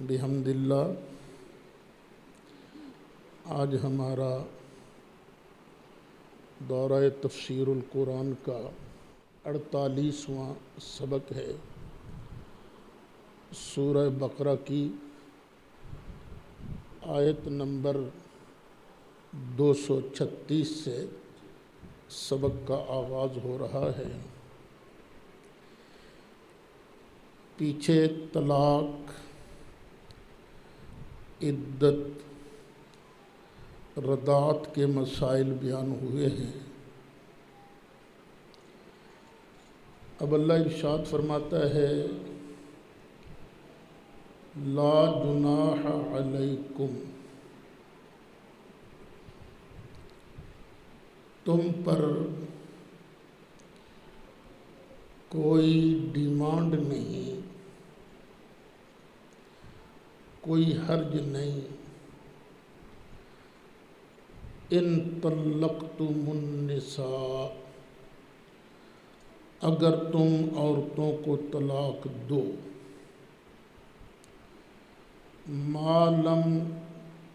بحمد اللہ آج ہمارا دورہ تفسیر القرآن کا 48واں سبق ہے۔ سورہ بقرہ کی آیت نمبر 236 سے سبق کا آغاز ہو رہا ہے۔ پیچھے طلاق، عدت، رضاعت کے مسائل بیان ہوئے ہیں۔ اب اللہ ارشاد فرماتا ہے لا جناح علیکم، تم پر کوئی ڈیمانڈ نہیں، کوئی حرج نہیں، ان طلقتم النساء، اگر تم عورتوں کو طلاق دو، ما لم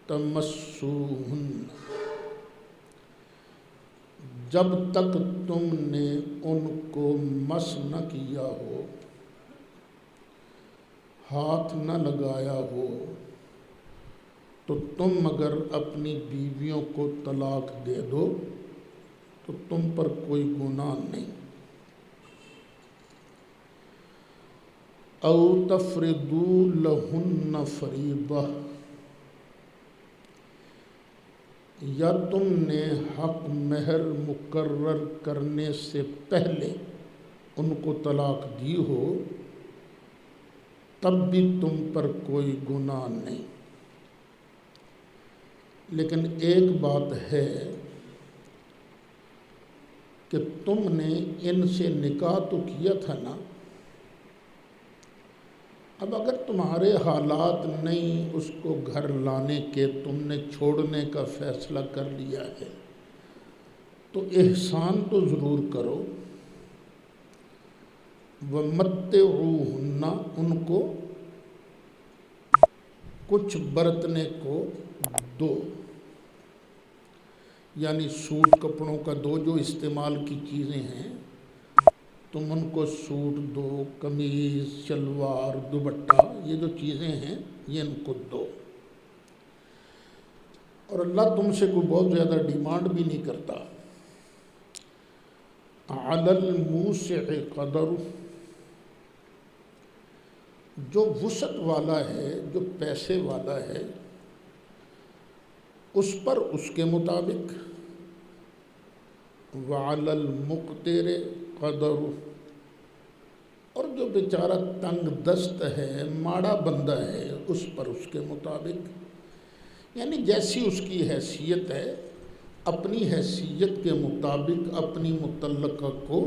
تمسوہن، جب تک تم نے ان کو مس نہ کیا ہو، ہاتھ نہ لگایا ہو، تو تم اگر اپنی بیویوں کو طلاق دے دو تو تم پر کوئی گناہ نہیں۔ او تفرضوا لہن فریضہ، یا تم نے حق مہر مقرر کرنے سے پہلے ان کو طلاق دی ہو، تب بھی تم پر کوئی گناہ نہیں۔ لیکن ایک بات ہے کہ تم نے ان سے نکاح تو کیا تھا نا، اب اگر تمہارے حالات نہیں اس کو گھر لانے کے، تم نے چھوڑنے کا فیصلہ کر لیا ہے، تو احسان تو ضرور کرو۔ وَمَتِّعُوهُنَّ، ان کو کچھ برتنے کو دو، یعنی سوٹ کپڑوں کا دو، جو استعمال کی چیزیں ہیں تم ان کو سوٹ دو، قمیض، شلوار، دوپٹہ، یہ جو چیزیں ہیں یہ ان کو دو۔ اور اللہ تم سے کوئی بہت زیادہ ڈیمانڈ بھی نہیں کرتا۔ عَلَى الْمُوسِعِ قَدَرُهُ، جو وسعت والا ہے، جو پیسے والا ہے، اس پر اس کے مطابق۔ وَعَلَى الْمُقْتِرِ قَدَرُهُ، اور جو بیچارہ تنگ دست ہے، ماڑا بندہ ہے، اس پر اس کے مطابق، یعنی جیسی اس کی حیثیت ہے اپنی حیثیت کے مطابق اپنی متعلقہ کو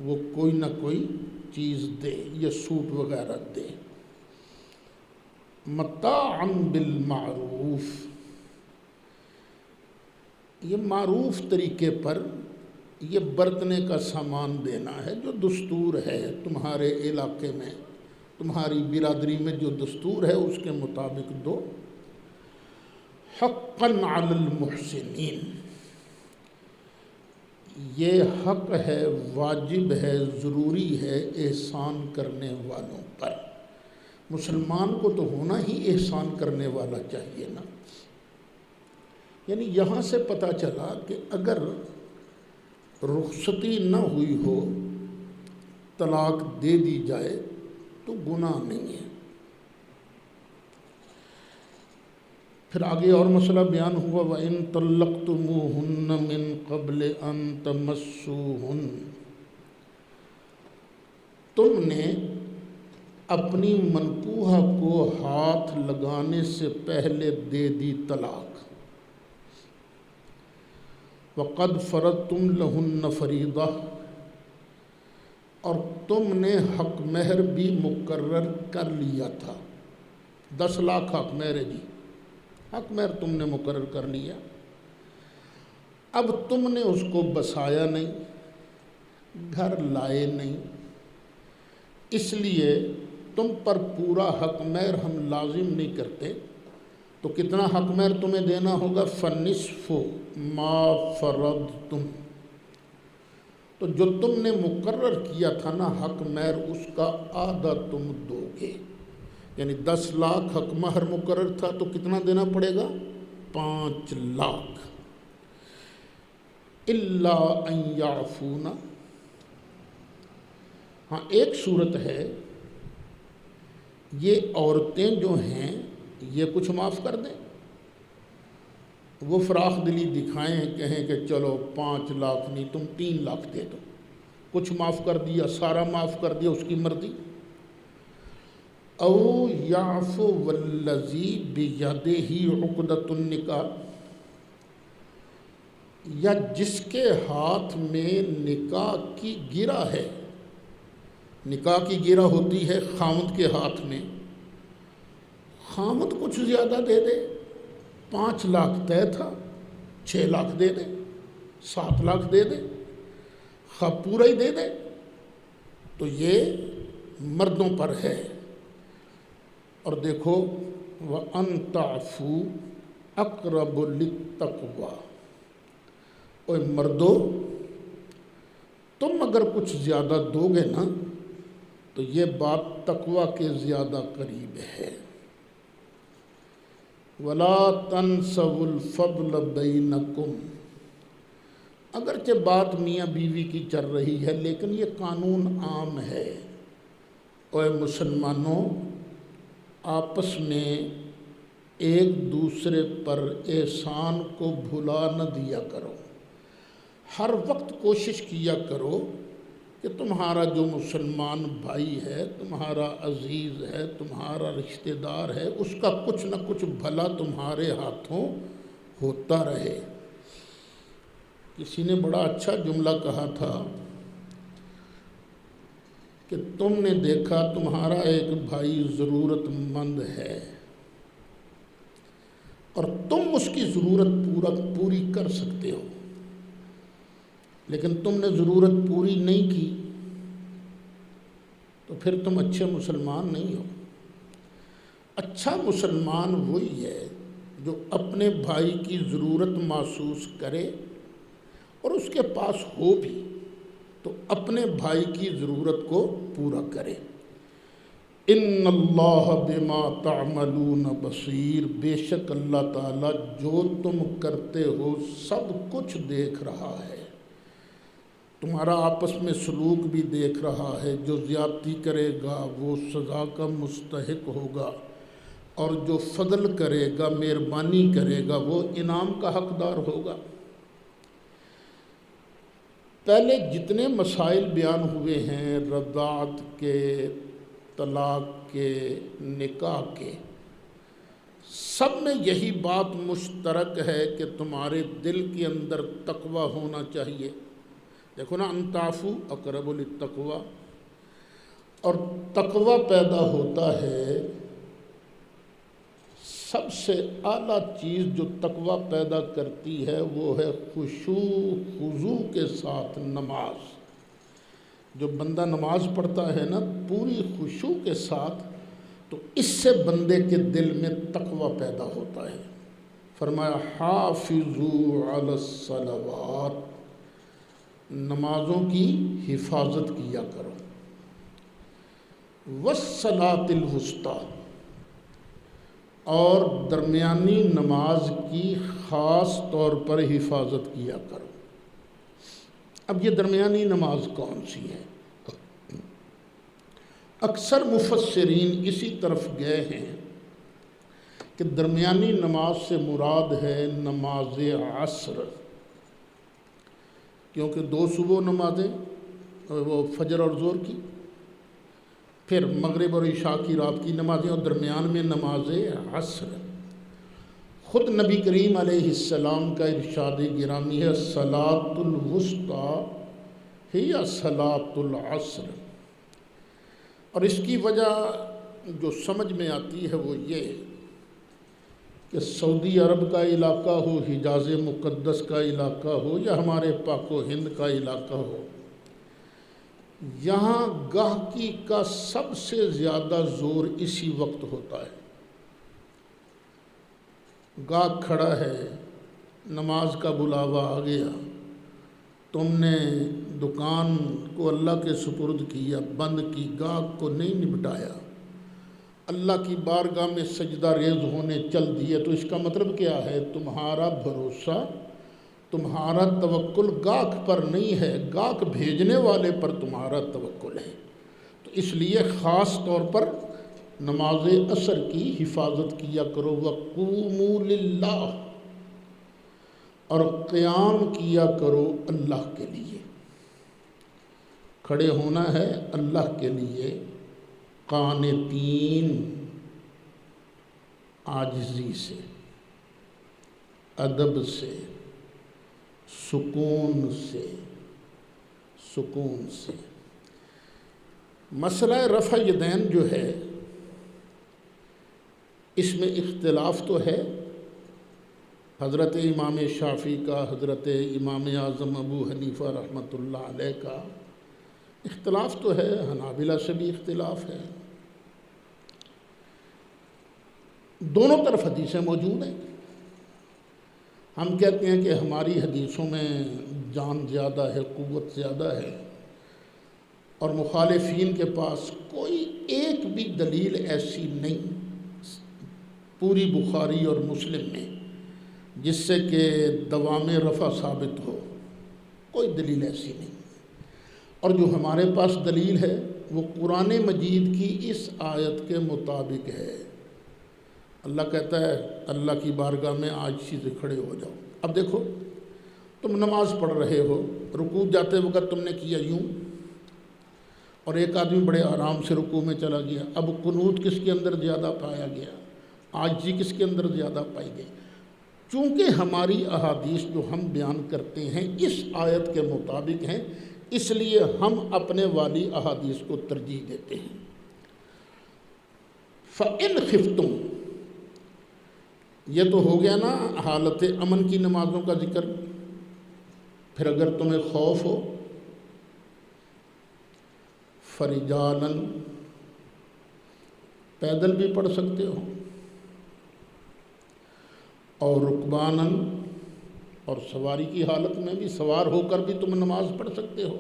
وہ کوئی نہ کوئی چیز دے یا سوٹ وغیرہ دے۔ متاعاً بالمعروف، یہ معروف طریقے پر یہ برتنے کا سامان دینا ہے، جو دستور ہے تمہارے علاقے میں، تمہاری برادری میں جو دستور ہے اس کے مطابق دو۔ حقاً علی المحسنین، یہ حق ہے، واجب ہے، ضروری ہے احسان کرنے والوں پر۔ مسلمان کو تو ہونا ہی احسان کرنے والا چاہیے نا۔ یعنی یہاں سے پتہ چلا کہ اگر رخصتی نہ ہوئی ہو، طلاق دے دی جائے تو گناہ نہیں ہے۔ پھر آگے اور مسئلہ بیان ہوا وَإِن طَلَّقْتُمُوهُنَّ مِن قَبْلِ أَن تَمَسُّوهُنَّ، تم نے اپنی منکوحہ کو ہاتھ لگانے سے پہلے دے دی طلاق۔ وَقَدْ فَرَضْتُمْ لَهُنَّ فَرِيضَةً، اور تم نے حق مہر بھی مقرر کر لیا تھا۔ 10 لاکھ حق مہر ہے جی، حق مہر تم نے مقرر کر لیا۔ اب تم نے اس کو بسایا نہیں، گھر لائے نہیں، اس لیے تم پر پورا حق مہر ہم لازم نہیں کرتے، تو کتنا حق مہر تمہیں دینا ہوگا؟ فنصف ما فرضتم، تو جو تم نے مقرر کیا تھا نا حق مہر، اس کا آدھا تم دو گے۔ یعنی 10 لاکھ حق مہر مقرر تھا تو کتنا دینا پڑے گا؟ 5 لاکھ۔ الا ان یعفونا، ہاں ایک صورت ہے یہ عورتیں جو ہیں یہ کچھ معاف کر دیں، وہ فراخ دلی دکھائیں، کہیں کہ چلو 5 لاکھ نہیں تم 3 لاکھ دے دو، کچھ معاف کر دیا، سارا معاف کر دیا، اس کی مرضی۔ او یعفو والذی بیدہ عقدۃ النکاح، یا جس کے ہاتھ میں نکاح کی گرہ ہے، نکاح کی گرہ ہوتی ہے خاوند کے ہاتھ میں، خاوند کچھ زیادہ دے دے، 5 لاکھ طے تھا، 6 لاکھ دے دے، 7 لاکھ دے دے، خواہ پورا ہی دے دے، تو یہ مردوں پر ہے۔ اور دیکھو وَأَن تَعْفُوا أَقْرَبُ لِلتَّقْوَىٰ، اوے مردو تم اگر کچھ زیادہ دو گے نا تو یہ بات تقوی کے زیادہ قریب ہے۔ وَلَا تَنْسَوُا الْفَضْلَ بَيْنَكُمْ، اگرچہ بات میاں بیوی کی چل رہی ہے لیکن یہ قانون عام ہے، اوے مسلمانوں آپس میں ایک دوسرے پر احسان کو بھلا نہ دیا کرو، ہر وقت کوشش کیا کرو کہ تمہارا جو مسلمان بھائی ہے، تمہارا عزیز ہے، تمہارا رشتہ دار ہے، اس کا کچھ نہ کچھ بھلا تمہارے ہاتھوں ہوتا رہے۔ کسی نے بڑا اچھا جملہ کہا تھا کہ تم نے دیکھا تمہارا ایک بھائی ضرورت مند ہے اور تم اس کی ضرورت پوری کر سکتے ہو، لیکن تم نے ضرورت پوری نہیں کی تو پھر تم اچھے مسلمان نہیں ہو۔ اچھا مسلمان وہی ہے جو اپنے بھائی کی ضرورت محسوس کرے اور اس کے پاس ہو بھی تو اپنے بھائی کی ضرورت کو پورا کرے۔ ان اللہ بما تعملون بصیر، بے شک اللہ تعالیٰ جو تم کرتے ہو سب کچھ دیکھ رہا ہے، تمہارا آپس میں سلوک بھی دیکھ رہا ہے، جو زیادتی کرے گا وہ سزا کا مستحق ہوگا، اور جو فضل کرے گا، مہربانی کرے گا، وہ انعام کا حقدار ہوگا۔ پہلے جتنے مسائل بیان ہوئے ہیں رضاعت کے، طلاق کے، نکاح کے، سب میں یہی بات مشترک ہے کہ تمہارے دل کے اندر تقوی ہونا چاہیے۔ دیکھو نا، ان تعفو اقرب للتقویٰ، اور تقوی پیدا ہوتا ہے، سب سے اعلیٰ چیز جو تقوی پیدا کرتی ہے وہ ہے خشوع خضوع کے ساتھ نماز۔ جو بندہ نماز پڑھتا ہے نا پوری خشوع کے ساتھ، تو اس سے بندے کے دل میں تقوی پیدا ہوتا ہے۔ فرمایا حافظوا علی الصلوات، نمازوں کی حفاظت کیا کرو، والصلاۃ الوسطیٰ، اور درمیانی نماز کی خاص طور پر حفاظت کیا کرو۔ اب یہ درمیانی نماز کون سی ہے؟ اکثر مفسرین اسی طرف گئے ہیں کہ درمیانی نماز سے مراد ہے نماز عصر، کیونکہ 2 صبح نمازیں، وہ فجر اور ظہر کی، پھر مغرب اور عشاء کی رات کی نمازیں، اور درمیان میں نماز عصر۔ خود نبی کریم علیہ السلام کا ارشاد گرامی ہے صلاۃ الوسطیٰ ہی صلاۃ العصر، اور اس کی وجہ جو سمجھ میں آتی ہے وہ یہ کہ سعودی عرب کا علاقہ ہو، حجاز مقدس کا علاقہ ہو، یا ہمارے پاک و ہند کا علاقہ ہو، یہاں گاہکی کا سب سے زیادہ زور اسی وقت ہوتا ہے۔ گاہک کھڑا ہے، نماز کا بلاوا آ گیا، تم نے دکان کو اللہ کے سپرد کیا، بند کی، گاہک کو نہیں نپٹایا، اللہ کی بارگاہ میں سجدہ ریز ہونے چل دیے، تو اس کا مطلب کیا ہے؟ تمہارا بھروسہ، تمہارا توکل گاہک پر نہیں ہے، گاہک بھیجنے والے پر تمہارا توکل ہے۔ تو اس لیے خاص طور پر نماز عصر کی حفاظت کیا کرو، وَقُومُوا لِلَّهِ، اور قیام کیا کرو اللہ کے لیے۔ کھڑے ہونا ہے اللہ کے لیے، قانتین، عاجزی سے، ادب سے، سکون سے۔ مسئلہ رفع یدین جو ہے اس میں اختلاف تو ہے، حضرت امام شافعی کا، حضرت امام اعظم ابو حنیفہ رحمۃ اللہ علیہ کا اختلاف تو ہے، حنابلہ سے بھی اختلاف ہے، دونوں طرف حدیثیں موجود ہیں۔ ہم کہتے ہیں کہ ہماری حدیثوں میں جان زیادہ ہے، قوت زیادہ ہے، اور مخالفین کے پاس کوئی ایک بھی دلیل ایسی نہیں پوری بخاری اور مسلم میں جس سے کہ دوام رفع ثابت ہو، کوئی دلیل ایسی نہیں۔ اور جو ہمارے پاس دلیل ہے وہ قرآن مجید کی اس آیت کے مطابق ہے۔ اللہ کہتا ہے اللہ کی بارگاہ میں عاجزی سے کھڑے ہو جاؤ۔ اب دیکھو، تم نماز پڑھ رہے ہو، رکوع جاتے وقت تم نے کیا یوں، اور ایک آدمی بڑے آرام سے رکوع میں چلا گیا۔ اب قنوت کس کے اندر زیادہ پایا گیا؟ عاجزی کس کے اندر زیادہ پائی گئی؟ چونکہ ہماری احادیث جو ہم بیان کرتے ہیں اس آیت کے مطابق ہیں، اس لیے ہم اپنے والی احادیث کو ترجیح دیتے ہیں۔ فَإِنْ خِفْتُمْ، یہ تو ہو گیا نا حالت امن کی نمازوں کا ذکر۔ پھر اگر تمہیں خوف ہو، فَرِجَالًا، پیدل بھی پڑھ سکتے ہو، اور رکباناً، اور سواری کی حالت میں بھی، سوار ہو کر بھی تم نماز پڑھ سکتے ہو۔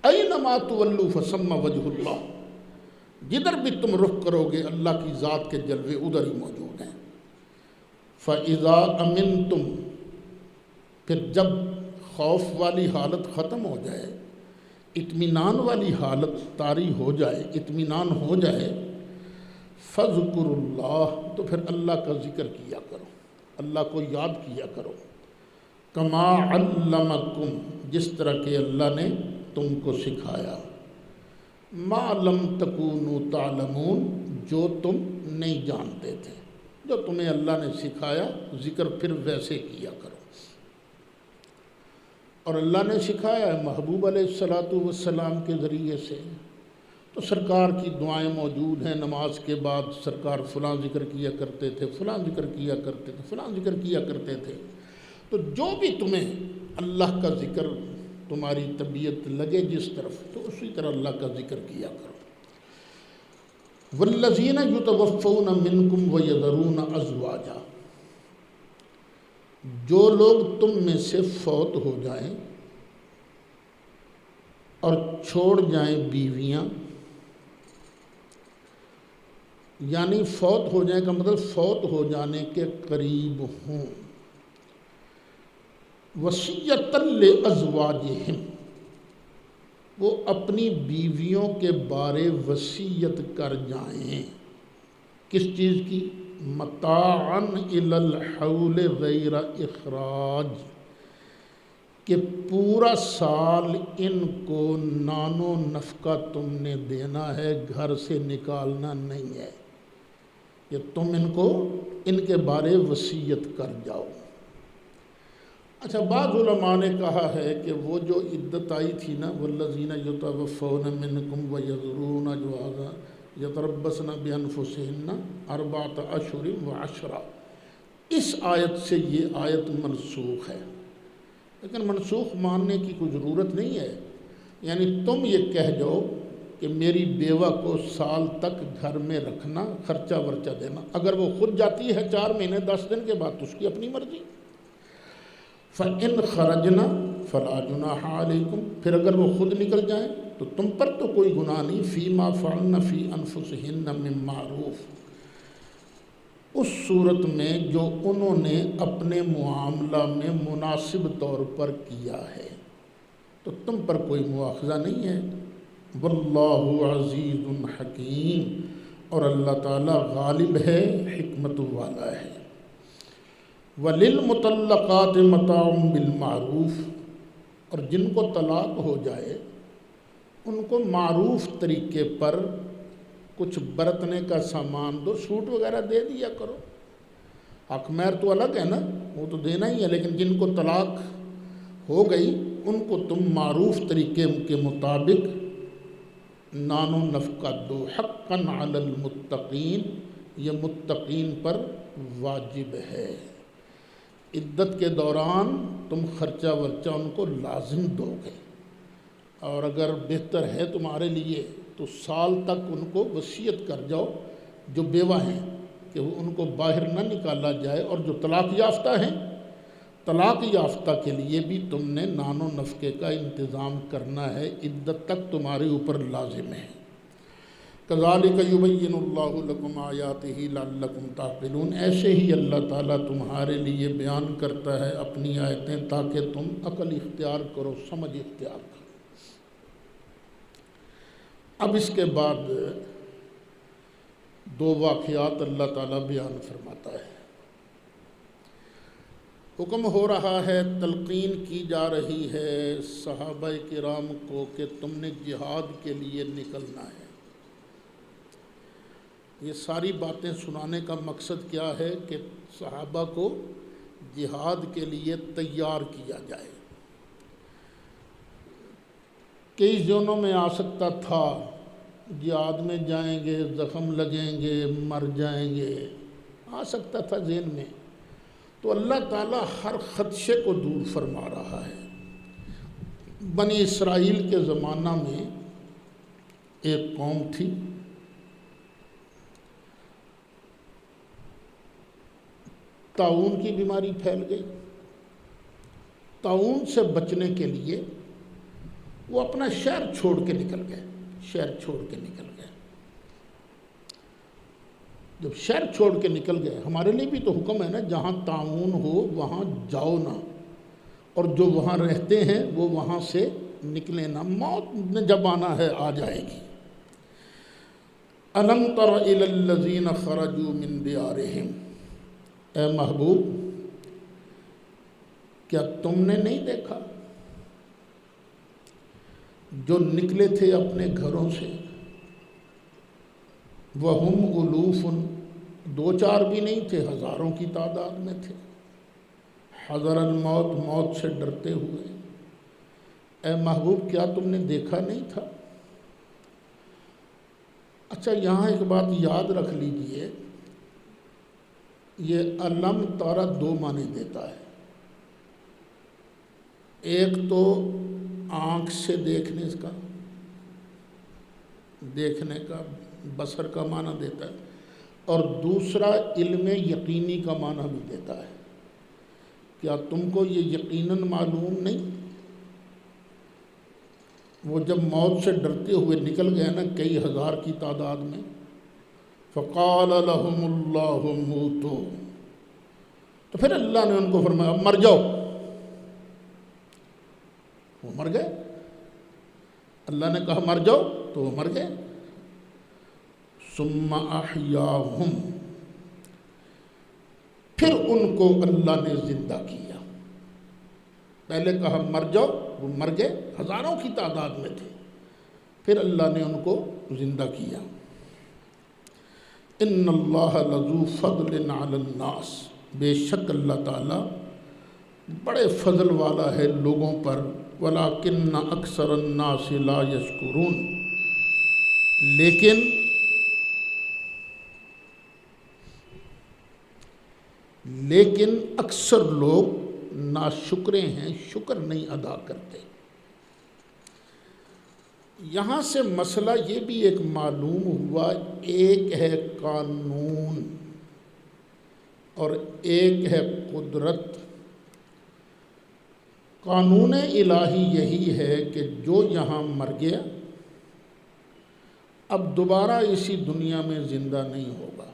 اَيْنَمَا تُوَلُّوا فَثَمَّ وَجْهُ اللَّهِ، جدھر بھی تم رخ کرو گے اللہ کی ذات کے جلوے ادھر ہی موجود ہیں۔ فَإِذَا أَمِنْتُمْ، پھر جب خوف والی حالت ختم ہو جائے، اطمینان والی حالت طاری ہو جائے، اطمینان ہو جائے، فَاذْكُرُوا اللَّهَ، تو پھر اللہ کا ذکر کیا کرو، اللہ کو یاد کیا کرو، کَمَا عَلَّمَكُمْ، جس طرح کہ اللہ نے تم کو سکھایا، مَا لَمْ تَكُونُوا تَعْلَمُونَ، جو تم نہیں جانتے تھے، جو تمہیں اللہ نے سکھایا ذکر پھر ویسے کیا کرو۔ اور اللہ نے سکھایا ہے محبوب علیہ السلام کے ذریعے سے، تو سرکار کی دعائیں موجود ہیں، نماز کے بعد سرکار فلاں ذکر کیا کرتے تھے، فلاں ذکر کیا کرتے تھے، فلاں ذکر کیا کرتے تھے۔ تو جو بھی تمہیں اللہ کا ذکر تمہاری طبیعت لگے جس طرف، تو اسی طرح اللہ کا ذکر کیا کرو۔ وَالَّذِينَ يُتَوَفَّوْنَ مِنْكُمْ وَيَذَرُونَ أَزْوَاجًا، جو لوگ تم میں سے فوت ہو جائیں اور چھوڑ جائیں بیویاں، یعنی فوت ہو جائیں کا مطلب فوت ہو جانے کے قریب ہوں، وصیۃً لِأَزْوَاجِهِمْ، وہ اپنی بیویوں کے بارے وصیت کر جائیں، کس چیز کی؟ متاعاً الی الحول غیر اخراج، کہ پورا سال ان کو نان و نفقہ تم نے دینا ہے، گھر سے نکالنا نہیں ہے، کہ تم ان کے بارے وصیت کر جاؤ۔ اچھا، بعض علماء نے کہا ہے کہ وہ جو عدت آئی تھی نا، والذین یتوفون منکم ویذرون ازواجا یتربصن بانفسہن اربعۃ اشہر وعشرا، اس آیت سے یہ آیت منسوخ ہے، لیکن منسوخ ماننے کی کوئی ضرورت نہیں ہے۔ یعنی تم یہ کہہ جاؤ کہ میری بیوہ کو سال تک گھر میں رکھنا، خرچہ ورچہ دینا، اگر وہ خود جاتی ہے 4 مہینے 10 دن کے بعد تو اس کی اپنی مرضی۔ فَإِنْ خَرَجْنَا فَلَا جُنَاحَ عَلَيْكُمْ، پھر اگر وہ خود نکل جائیں تو تم پر تو کوئی گناہ نہیں، فِي مَا فَعَلْنَ فِي أَنفُسِهِنَّ مِن مَّعْرُوف، اس صورت میں جو انہوں نے اپنے معاملہ میں مناسب طور پر کیا ہے، تو تم پر کوئی مواخذہ نہیں ہے۔ واللہ عزیز حکیم، اور اللہ تعالیٰ غالب ہے، حکمت والا ہے۔ وَلِلْمُطَلَّقَاتِ مَتَاعٌ بِالْمَعْرُوفِ، اور جن کو طلاق ہو جائے ان کو معروف طریقے پر کچھ برتنے کا سامان دو، سوٹ وغیرہ دے دیا کرو۔ حق مہر تو الگ ہے نا، وہ تو دینا ہی ہے، لیکن جن کو طلاق ہو گئی ان کو تم معروف طریقے کے مطابق نان و نفقہ دو، حقاً علی المتقین، یہ متقین پر واجب ہے۔ عدت کے دوران تم خرچہ ورچہ ان کو لازم دو گے، اور اگر بہتر ہے تمہارے لیے تو سال تک ان کو وصیت کر جاؤ جو بیوہ ہیں کہ وہ ان کو باہر نہ نکالا جائے، اور جو طلاق یافتہ ہیں، طلاق یافتہ کے لیے بھی تم نے نان و نفقے کا انتظام کرنا ہے، عدت تک تمہارے اوپر لازم ہے۔ كَذَلِكَ يُبَيِّنُ اللَّهُ لَكُمْ آيَاتِهِ لَعَلَّكُمْ تَعْقِلُونَ، ایسے ہی اللہ تعالیٰ تمہارے لیے بیان کرتا ہے اپنی آیتیں تاکہ تم عقل اختیار کرو، سمجھ اختیار کرو۔ اب اس کے بعد 2 واقعات اللہ تعالیٰ بیان فرماتا ہے۔ حکم ہو رہا ہے، تلقین کی جا رہی ہے صحابہ کرام کو کہ تم نے جہاد کے لیے نکلنا ہے۔ یہ ساری باتیں سنانے کا مقصد کیا ہے کہ صحابہ کو جہاد کے لیے تیار کیا جائے۔ کئی ذہنوں میں آ سکتا تھا جہاد میں جائیں گے، زخم لگیں گے، مر جائیں گے، آ سکتا تھا ذہن میں، تو اللہ تعالیٰ ہر خدشے کو دور فرما رہا ہے۔ بنی اسرائیل کے زمانہ میں ایک قوم تھی، طاعون کی بیماری پھیل گئی۔ طاعون سے بچنے کے لیے وہ اپنا شہر چھوڑ کے نکل گئے، شہر چھوڑ کے نکل گئے۔ جب شہر چھوڑ کے نکل گئے، ہمارے لیے بھی تو حکم ہے نا، جہاں طاعون ہو وہاں جاؤ نہ، اور جو وہاں رہتے ہیں وہ وہاں سے نکلے نہ، موت نے جب آنا ہے آ جائے گی۔ أَلَمْ تَرَ إِلَى الَّذِينَ خَرَجُوا مِن دِيَارِهِمْ، اے محبوب کیا تم نے نہیں دیکھا جو نکلے تھے اپنے گھروں سے، وَهُمْ أُلُوفٌ، 2-4 بھی نہیں تھے، ہزاروں کی تعداد میں تھے، حذر الموت، موت سے ڈرتے ہوئے۔ اے محبوب کیا تم نے دیکھا نہیں تھا؟ اچھا یہاں ایک بات یاد رکھ لیجئے، یہ علم تارا 2 معنی دیتا ہے۔ ایک تو آنکھ سے دیکھنے کا، دیکھنے کا، بصر کا معنی دیتا ہے، اور دوسرا علم یقینی کا معنی بھی دیتا ہے۔ کیا تم کو یہ یقیناً معلوم نہیں؟ وہ جب موت سے ڈرتے ہوئے نکل گئے نا کئی ہزار کی تعداد میں، فَقَالَ لَهُمُ اللَّهُ مُوتُوا، تو پھر اللہ نے ان کو فرمایا مر جاؤ، وہ مر گئے۔ اللہ نے کہا مر جاؤ تو وہ مر گئے۔ ثُمَّ أَحْيَاهُمْ، پھر ان کو اللہ نے زندہ کیا۔ پہلے کہا مر جاؤ، وہ مر گئے، ہزاروں کی تعداد میں تھے، پھر اللہ نے ان کو زندہ کیا۔ ان اللہ لذو فضل علی الناس، بے شک اللہ تعالیٰ بڑے فضل والا ہے لوگوں پر، ولیکن اکثر الناس لا یشکرون، لیکن اکثر لوگ ناشکرے ہیں، شکر نہیں ادا کرتے۔ یہاں سے مسئلہ یہ بھی ایک معلوم ہوا، ایک ہے قانون اور ایک ہے قدرت۔ قانون الہی یہی ہے کہ جو یہاں مر گیا اب دوبارہ اسی دنیا میں زندہ نہیں ہوگا،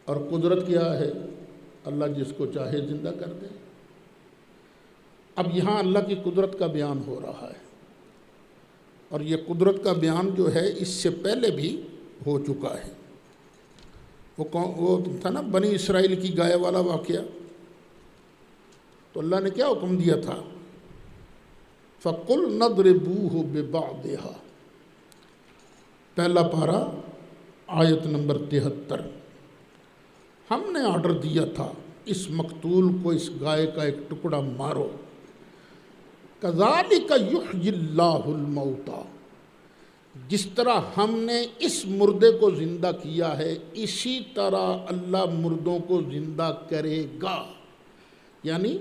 اور قدرت کیا ہے؟ اللہ جس کو چاہے زندہ کر دے۔ اب یہاں اللہ کی قدرت کا بیان ہو رہا ہے، اور یہ قدرت کا بیان جو ہے اس سے پہلے بھی ہو چکا ہے۔ وہ تھا نا بنی اسرائیل کی گائے والا واقعہ، تو اللہ نے کیا حکم دیا تھا؟ فَقُلْ نَضْرِبُوهُ بِبَعْضِهَا، پہلا پارہ آیت نمبر 73۔ ہم نے آرڈر دیا تھا اس مقتول کو، اس گائے کا ایک ٹکڑا مارو۔ كَذَلِكَ يُحْيِي اللَّهُ الْمَوْتَى، جس طرح ہم نے اس مردے کو زندہ کیا ہے اسی طرح اللہ مردوں کو زندہ کرے گا، یعنی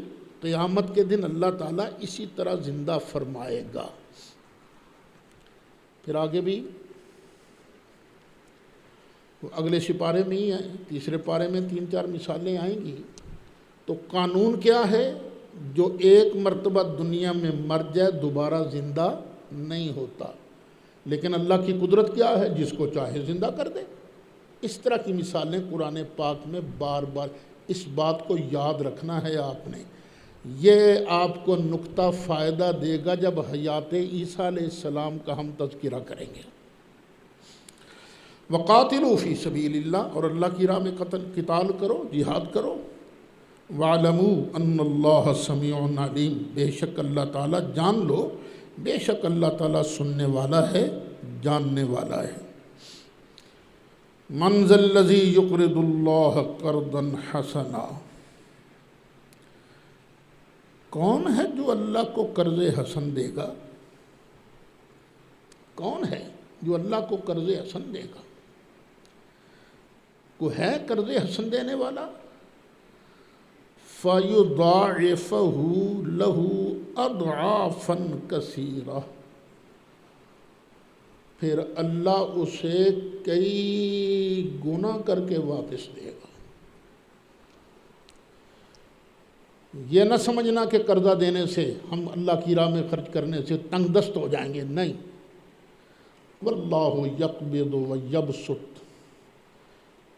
قیامت کے دن اللہ تعالیٰ اسی طرح زندہ فرمائے گا۔ پھر آگے بھی اگلے سپارے میں ہی ہیں، تیسرے پارے میں 3-4 مثالیں آئیں گی۔ تو قانون کیا ہے؟ جو ایک مرتبہ دنیا میں مر جائے دوبارہ زندہ نہیں ہوتا، لیکن اللہ کی قدرت کیا ہے؟ جس کو چاہے زندہ کر دے۔ اس طرح کی مثالیں قرآن پاک میں بار بار، اس بات کو یاد رکھنا ہے آپ نے، یہ آپ کو نقطہ فائدہ دے گا جب حیات عیسیٰ علیہ السلام کا ہم تذکرہ کریں گے۔ وَقَاتِلُوا فِي سَبِيلِ اللَّهِ، اور اللہ کی راہ میں قتال کرو، جہاد کرو۔ وَاعْلَمُوا أَنَّ اللَّهَ سَمِيعٌ عَلِيمٌ، بے شک اللہ تعالیٰ، جان لو بے شک اللہ تعالیٰ سننے والا ہے، جاننے والا ہے۔ مَنْ ذَا الَّذِي يُقْرِضُ اللَّهَ قَرْضًا حَسَنًا، کون ہے جو اللہ کو قرض حسن دے گا؟ کون ہے جو اللہ کو قرض حسن دے گا؟ کوئی ہے قرض حسن دینے والا؟ فَيُضَاعِفَهُ لَهُ أَضْعَافًا كَثِيرَةً، پھر اللہ اسے کئی گنا کر کے واپس دے گا۔ یہ نہ سمجھنا کہ قرضہ دینے سے، ہم اللہ کی راہ میں خرچ کرنے سے تنگ دست ہو جائیں گے، نہیں۔ وَاللَّهُ يَقْبِضُ وَيَبْسُطُ،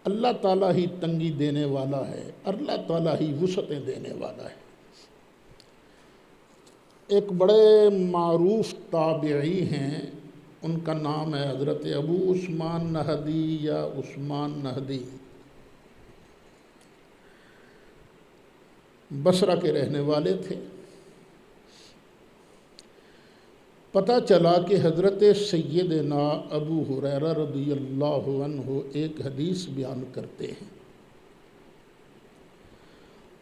اللہ تعالیٰ ہی تنگی دینے والا ہے، اللہ تعالیٰ ہی وسعتیں دینے والا ہے۔ ایک بڑے معروف تابعی ہیں، ان کا نام ہے حضرت ابو عثمان نہدی یا عثمان نہدی، بصرہ کے رہنے والے تھے۔ پتہ چلا کہ حضرت سیدنا ابو ہریرہ رضی اللہ عنہ ایک حدیث بیان کرتے ہیں،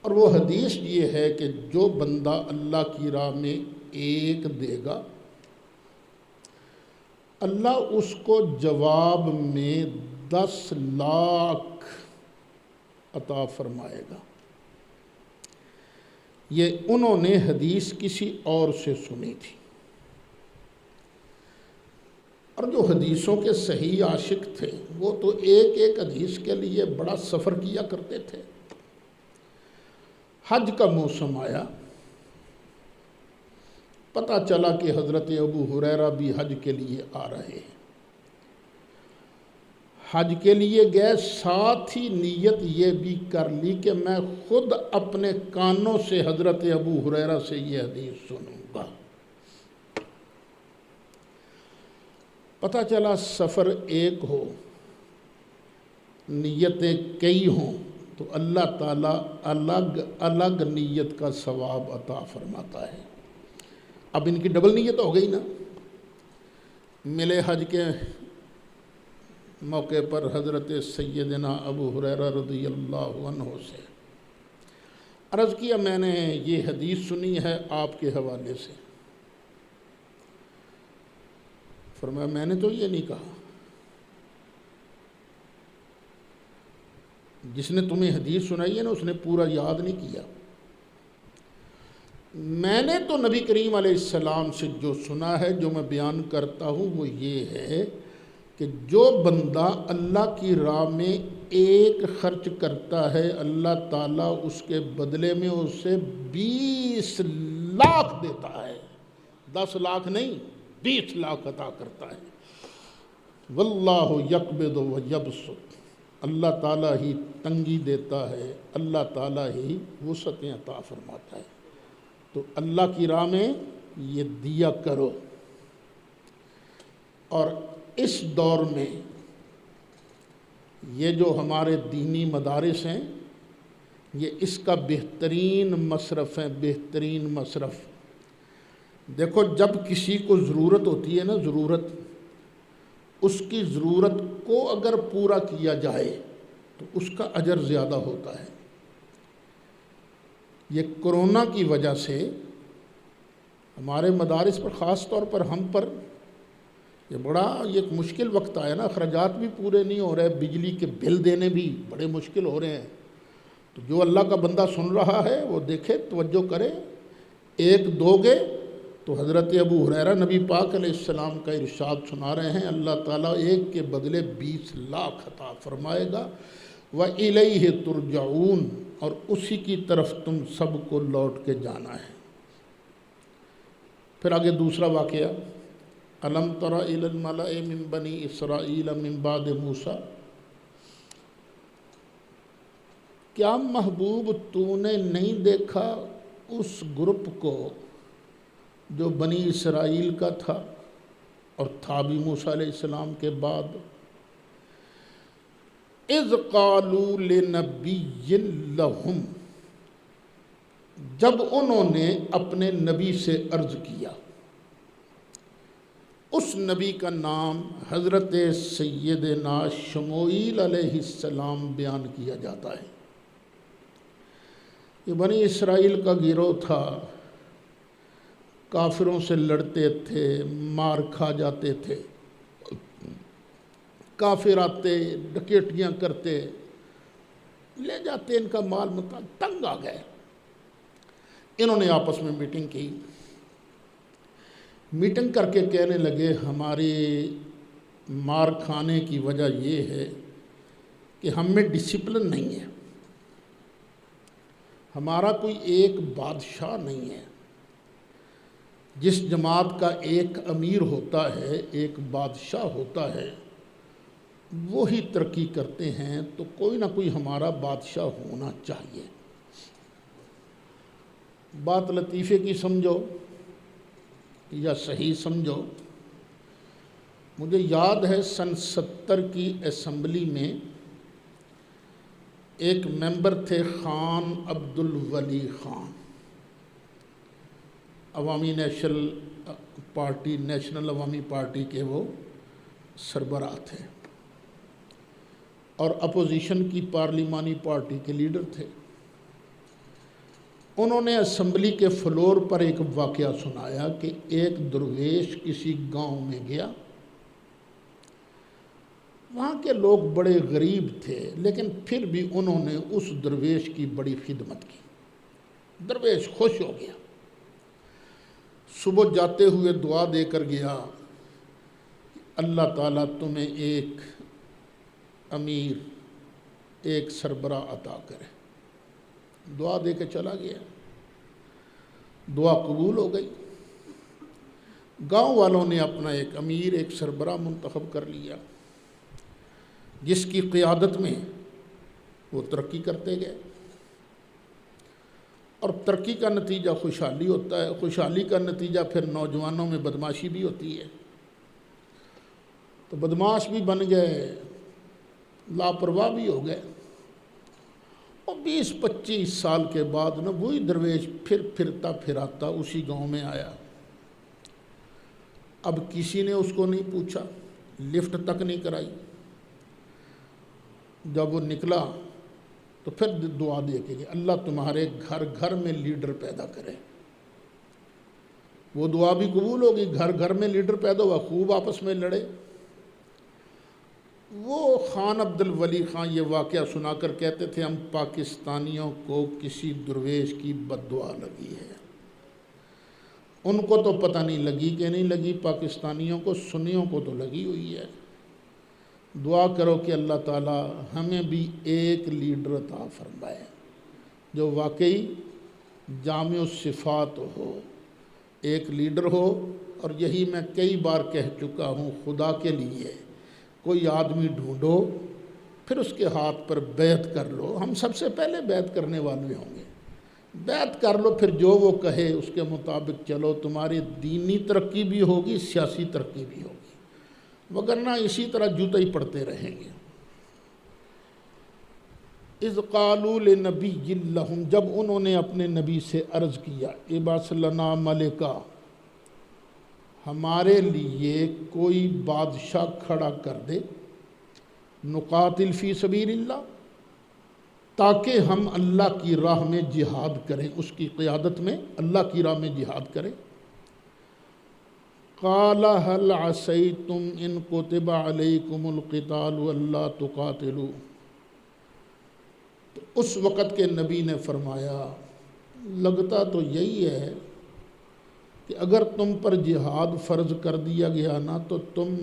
اور وہ حدیث یہ ہے کہ جو بندہ اللہ کی راہ میں ایک دے گا، اللہ اس کو جواب میں 10 لاکھ عطا فرمائے گا۔ یہ انہوں نے حدیث کسی اور سے سنی تھی، اور جو حدیثوں کے صحیح عاشق تھے وہ تو ایک ایک حدیث کے لیے بڑا سفر کیا کرتے تھے۔ حج کا موسم آیا، پتہ چلا کہ حضرت ابو ہریرہ بھی حج کے لیے آ رہے ہیں۔ حج کے لیے گئے، ساتھ ہی نیت یہ بھی کر لی کہ میں خود اپنے کانوں سے حضرت ابو ہریرہ سے یہ حدیث سنوں گا۔ پتہ چلا سفر ایک ہو، نیتیں کئی ہوں، تو اللہ تعالیٰ الگ الگ نیت کا ثواب عطا فرماتا ہے۔ اب ان کی ڈبل نیت ہو گئی نا۔ ملے حج کے موقع پر حضرت سیدنا ابو ہریرہ رضی اللہ عنہ سے عرض کیا، میں نے یہ حدیث سنی ہے آپ کے حوالے سے۔ فرمایا میں نے تو یہ نہیں کہا، جس نے تمہیں حدیث سنائی ہے نا اس نے پورا یاد نہیں کیا۔ میں نے تو نبی کریم علیہ السلام سے جو سنا ہے، جو میں بیان کرتا ہوں، وہ یہ ہے کہ جو بندہ اللہ کی راہ میں ایک خرچ کرتا ہے، اللہ تعالیٰ اس کے بدلے میں اسے 20 لاکھ دیتا ہے۔ 10 لاکھ نہیں، 20 لاکھ عطا کرتا ہے۔ واللہ یقبض و یبسط، اللہ تعالیٰ ہی تنگی دیتا ہے، اللہ تعالیٰ ہی وسعتیں عطا فرماتا ہے۔ تو اللہ کی راہ میں یہ دیا کرو۔ اور اس دور میں یہ جو ہمارے دینی مدارس ہیں، یہ اس کا بہترین مصرف ہے، بہترین مصرف۔ دیکھو، جب کسی کو ضرورت ہوتی ہے نا، ضرورت، اس کی ضرورت کو اگر پورا کیا جائے تو اس کا اجر زیادہ ہوتا ہے۔ یہ کرونا کی وجہ سے ہمارے مدارس پر، خاص طور پر ہم پر، یہ بڑا ایک مشکل وقت آیا نا، اخراجات بھی پورے نہیں ہو رہے، بجلی کے بل دینے بھی بڑے مشکل ہو رہے ہیں۔ تو جو اللہ کا بندہ سن رہا ہے وہ دیکھے، توجہ کرے۔ ایک دو گے تو حضرت ابو ہریرہ نبی پاک علیہ السلام کا ارشاد سنا رہے ہیں، اللہ تعالیٰ ایک کے بدلے 20 لاکھ عطا فرمائے گا۔ وَإِلَيْهِ تُرْجَعُونَ، اور اسی کی طرف تم سب کو لوٹ کے جانا ہے۔ پھر آگے دوسرا واقعہ، أَلَمْ تَرَ إِلَى الْمَلَإِ مِنْ بَنِي إِسْرَائِيلَ مِنْ بَعْدِ مُوسَىٰ، کیا محبوب تو نے نہیں دیکھا اس گروپ کو جو بنی اسرائیل کا تھا اور تھا بھی موسیٰ علیہ السلام کے بعد؟ اذ قالوا لنبی لہم، جب انہوں نے اپنے نبی سے عرض کیا۔ اس نبی کا نام حضرت سیدنا شموئیل علیہ السلام بیان کیا جاتا ہے۔ یہ بنی اسرائیل کا گروہ تھا، کافروں سے لڑتے تھے، مار کھا جاتے تھے، کافر آتے ڈکیٹیاں کرتے، لے جاتے ان کا مال متا، تنگ آ گئے۔ انہوں نے آپس میں میٹنگ کی، میٹنگ کر کے کہنے لگے ہماری مار کھانے کی وجہ یہ ہے کہ ہم میں ڈسپلن نہیں ہے، ہمارا کوئی ایک بادشاہ نہیں ہے۔ جس جماعت کا ایک امیر ہوتا ہے، ایک بادشاہ ہوتا ہے، وہی ترقی کرتے ہیں، تو کوئی نہ کوئی ہمارا بادشاہ ہونا چاہیے۔ بات لطیفے کی سمجھو یا صحیح سمجھو، مجھے یاد ہے سن 70 کی اسمبلی میں ایک ممبر تھے خان عبد الولی خان، عوامی نیشنل عوامی پارٹی کے وہ سربراہ تھے اور اپوزیشن کی پارلیمانی پارٹی کے لیڈر تھے۔ انہوں نے اسمبلی کے فلور پر ایک واقعہ سنایا کہ ایک درویش کسی گاؤں میں گیا، وہاں کے لوگ بڑے غریب تھے، لیکن پھر بھی انہوں نے اس درویش کی بڑی خدمت کی۔ درویش خوش ہو گیا، صبح جاتے ہوئے دعا دے کر گیا، اللہ تعالیٰ تمہیں ایک امیر، ایک سربراہ عطا کرے۔ دعا دے کے چلا گیا، دعا قبول ہو گئی۔ گاؤں والوں نے اپنا ایک امیر، ایک سربراہ منتخب کر لیا، جس کی قیادت میں وہ ترقی کرتے گئے، اور ترقی کا نتیجہ خوشحالی ہوتا ہے، خوشحالی کا نتیجہ پھر نوجوانوں میں بدماشی بھی ہوتی ہے، تو بدماش بھی بن گئے، لاپرواہ بھی ہو گئے، اور 20-25 سال کے بعد نا وہی درویش پھر پھرتا پھراتا اسی گاؤں میں آیا۔ اب کسی نے اس کو نہیں پوچھا، لفٹ تک نہیں کرائی۔ جب وہ نکلا تو پھر دعا دے کے گئے، اللہ تمہارے گھر گھر میں لیڈر پیدا کرے۔ وہ دعا بھی قبول ہوگی، گھر گھر میں لیڈر پیدا ہوا، خوب آپس میں لڑے۔ وہ خان عبد الولی خان یہ واقعہ سنا کر کہتے تھے ہم پاکستانیوں کو کسی درویش کی بد دعا لگی ہے، ان کو تو پتہ نہیں لگی کہ نہیں لگی، پاکستانیوں کو، سنیوں کو تو لگی ہوئی ہے۔ دعا کرو کہ اللہ تعالی ہمیں بھی ایک لیڈر عطا فرمائے جو واقعی جامع الصفات ہو، ایک لیڈر ہو۔ اور یہی میں کئی بار کہہ چکا ہوں، خدا کے لیے کوئی آدمی ڈھونڈو، پھر اس کے ہاتھ پر بیعت کر لو۔ ہم سب سے پہلے بیعت کرنے والے ہوں گے، بیعت کر لو، پھر جو وہ کہے اس کے مطابق چلو، تمہاری دینی ترقی بھی ہوگی، سیاسی ترقی بھی ہوگی، وگرنہ اسی طرح جوتا ہی پڑتے رہیں گے۔ اذ قالوا لنبی لہم، جب انہوں نے اپنے نبی سے عرض کیا، ابعث لنا ملکا، ہمارے لیے کوئی بادشاہ کھڑا کر دے، نقاتل فی سبیل اللہ، تاکہ ہم اللہ کی راہ میں جہاد کریں، اس کی قیادت میں اللہ کی راہ میں جہاد کریں۔ قال هل عصیتم ان کتب علیکم القتال الا تقاتلوا، تو اس وقت کے نبی نے فرمایا لگتا تو یہی ہے کہ اگر تم پر جہاد فرض کر دیا گیا نا تو تم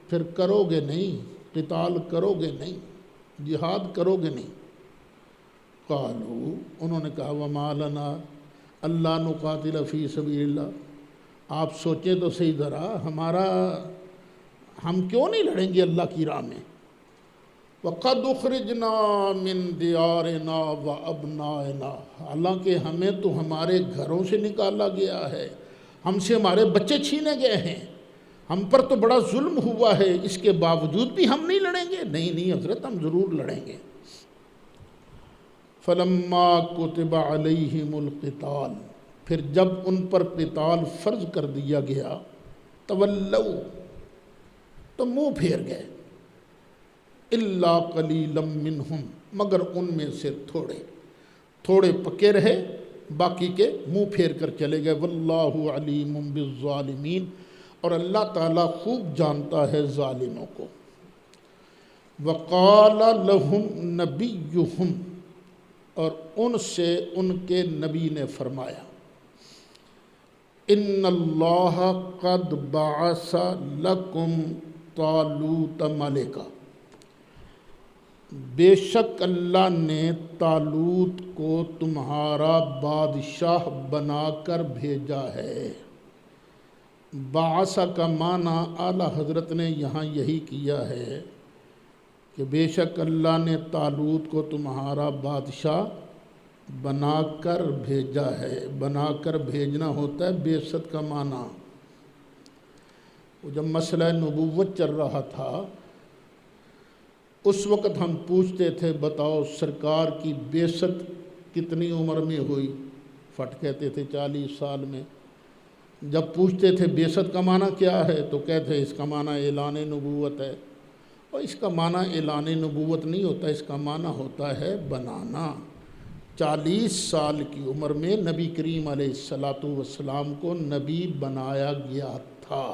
پھر کرو گے نہیں، قتال کرو گے نہیں، جہاد کرو گے نہیں۔ قالوا، انہوں نے کہا وما لنا الا نقاتل فی سبیل اللہ، آپ سوچیں تو صحیح ذرا، ہم کیوں نہیں لڑیں گے اللہ کی راہ میں؟ وَقَدْ أُخْرِجْنَا مِنْ دِيَارِنَا وَأَبْنَائِنَا، حالانکہ ہمیں تو ہمارے گھروں سے نکالا گیا ہے، ہم سے ہمارے بچے چھینے گئے ہیں، ہم پر تو بڑا ظلم ہوا ہے، اس کے باوجود بھی ہم نہیں لڑیں گے؟ نہیں حضرت، ہم ضرور لڑیں گے۔ فَلَمَّا كُتِبَ عَلَيْهِمُ الْقِتَالُ، پھر جب ان پر قتال فرض کر دیا گیا، تولوا، تو منہ پھیر گئے، الا قلیلا منہم، مگر ان میں سے تھوڑے پکے رہے، باقی کے منہ پھیر کر چلے گئے۔ واللہ علیم بالظالمین، اور اللہ تعالیٰ خوب جانتا ہے ظالموں کو۔ وقال لهم نبیہم، اور ان سے ان کے نبی نے فرمایا، ان اللہ قد بعث لکم طالوت ملکا، بے شک اللہ نے طالوت کو تمہارا بادشاہ بنا کر بھیجا ہے۔ بعث کا معنی اعلیٰ حضرت نے یہاں یہی کیا ہے کہ بے شک اللہ نے طالوت کو تمہارا بادشاہ بنا کر بھیجا ہے۔ بنا کر بھیجنا ہوتا ہے بعثت کا معنی۔ جب مسئلہ نبوت چل رہا تھا اس وقت ہم پوچھتے تھے بتاؤ سرکار کی بعثت کتنی عمر میں ہوئی؟ فٹ کہتے تھے 40 سال میں۔ جب پوچھتے تھے بعثت کا معنی کیا ہے تو کہتے اس کا معنی اعلان نبوت ہے، اور اس کا معنی اعلان نبوت نہیں ہوتا، اس کا معنی ہوتا ہے بنانا۔ 40 سال کی عمر میں نبی کریم علیہ السلام کو نبی بنایا گیا تھا۔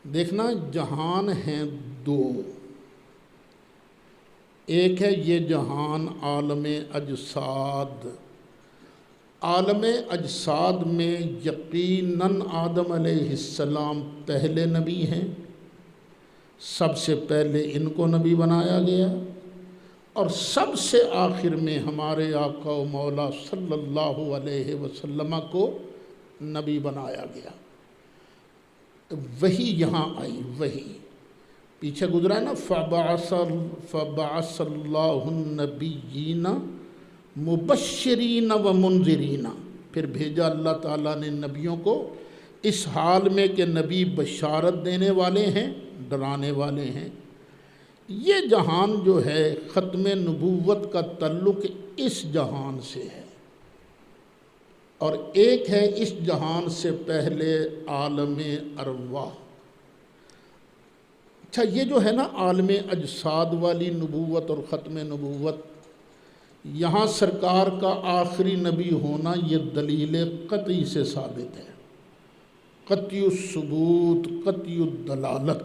دیکھنا جہان ہیں دو، ایک ہے یہ جہان عالم اجساد۔ عالم اجساد میں یقیناً آدم علیہ السلام پہلے نبی ہیں، سب سے پہلے ان کو نبی بنایا گیا، اور سب سے آخر میں ہمارے آقا و مولا صلی اللہ علیہ وسلم کو نبی بنایا گیا۔ وہی یہاں آئی، وہی پیچھے گزرا ہے نا، فَبَعَثَ اللَّهُ النَّبِيِّينَ مُبَشِّرِينَ وَمُنذِرِينَ، پھر بھیجا اللہ تعالیٰ نے نبیوں کو اس حال میں کہ نبی بشارت دینے والے ہیں، ڈرانے والے ہیں۔ یہ جہان جو ہے ختم نبوت کا تعلق اس جہان سے ہے، اور ایک ہے اس جہان سے پہلے عالم ارواح۔ اچھا یہ جو ہے نا عالم اجساد والی نبوت اور ختم نبوت، یہاں سرکار کا آخری نبی ہونا یہ دلیل قطعی سے ثابت ہے، قطعی الثبوت، قطعی الدلالت۔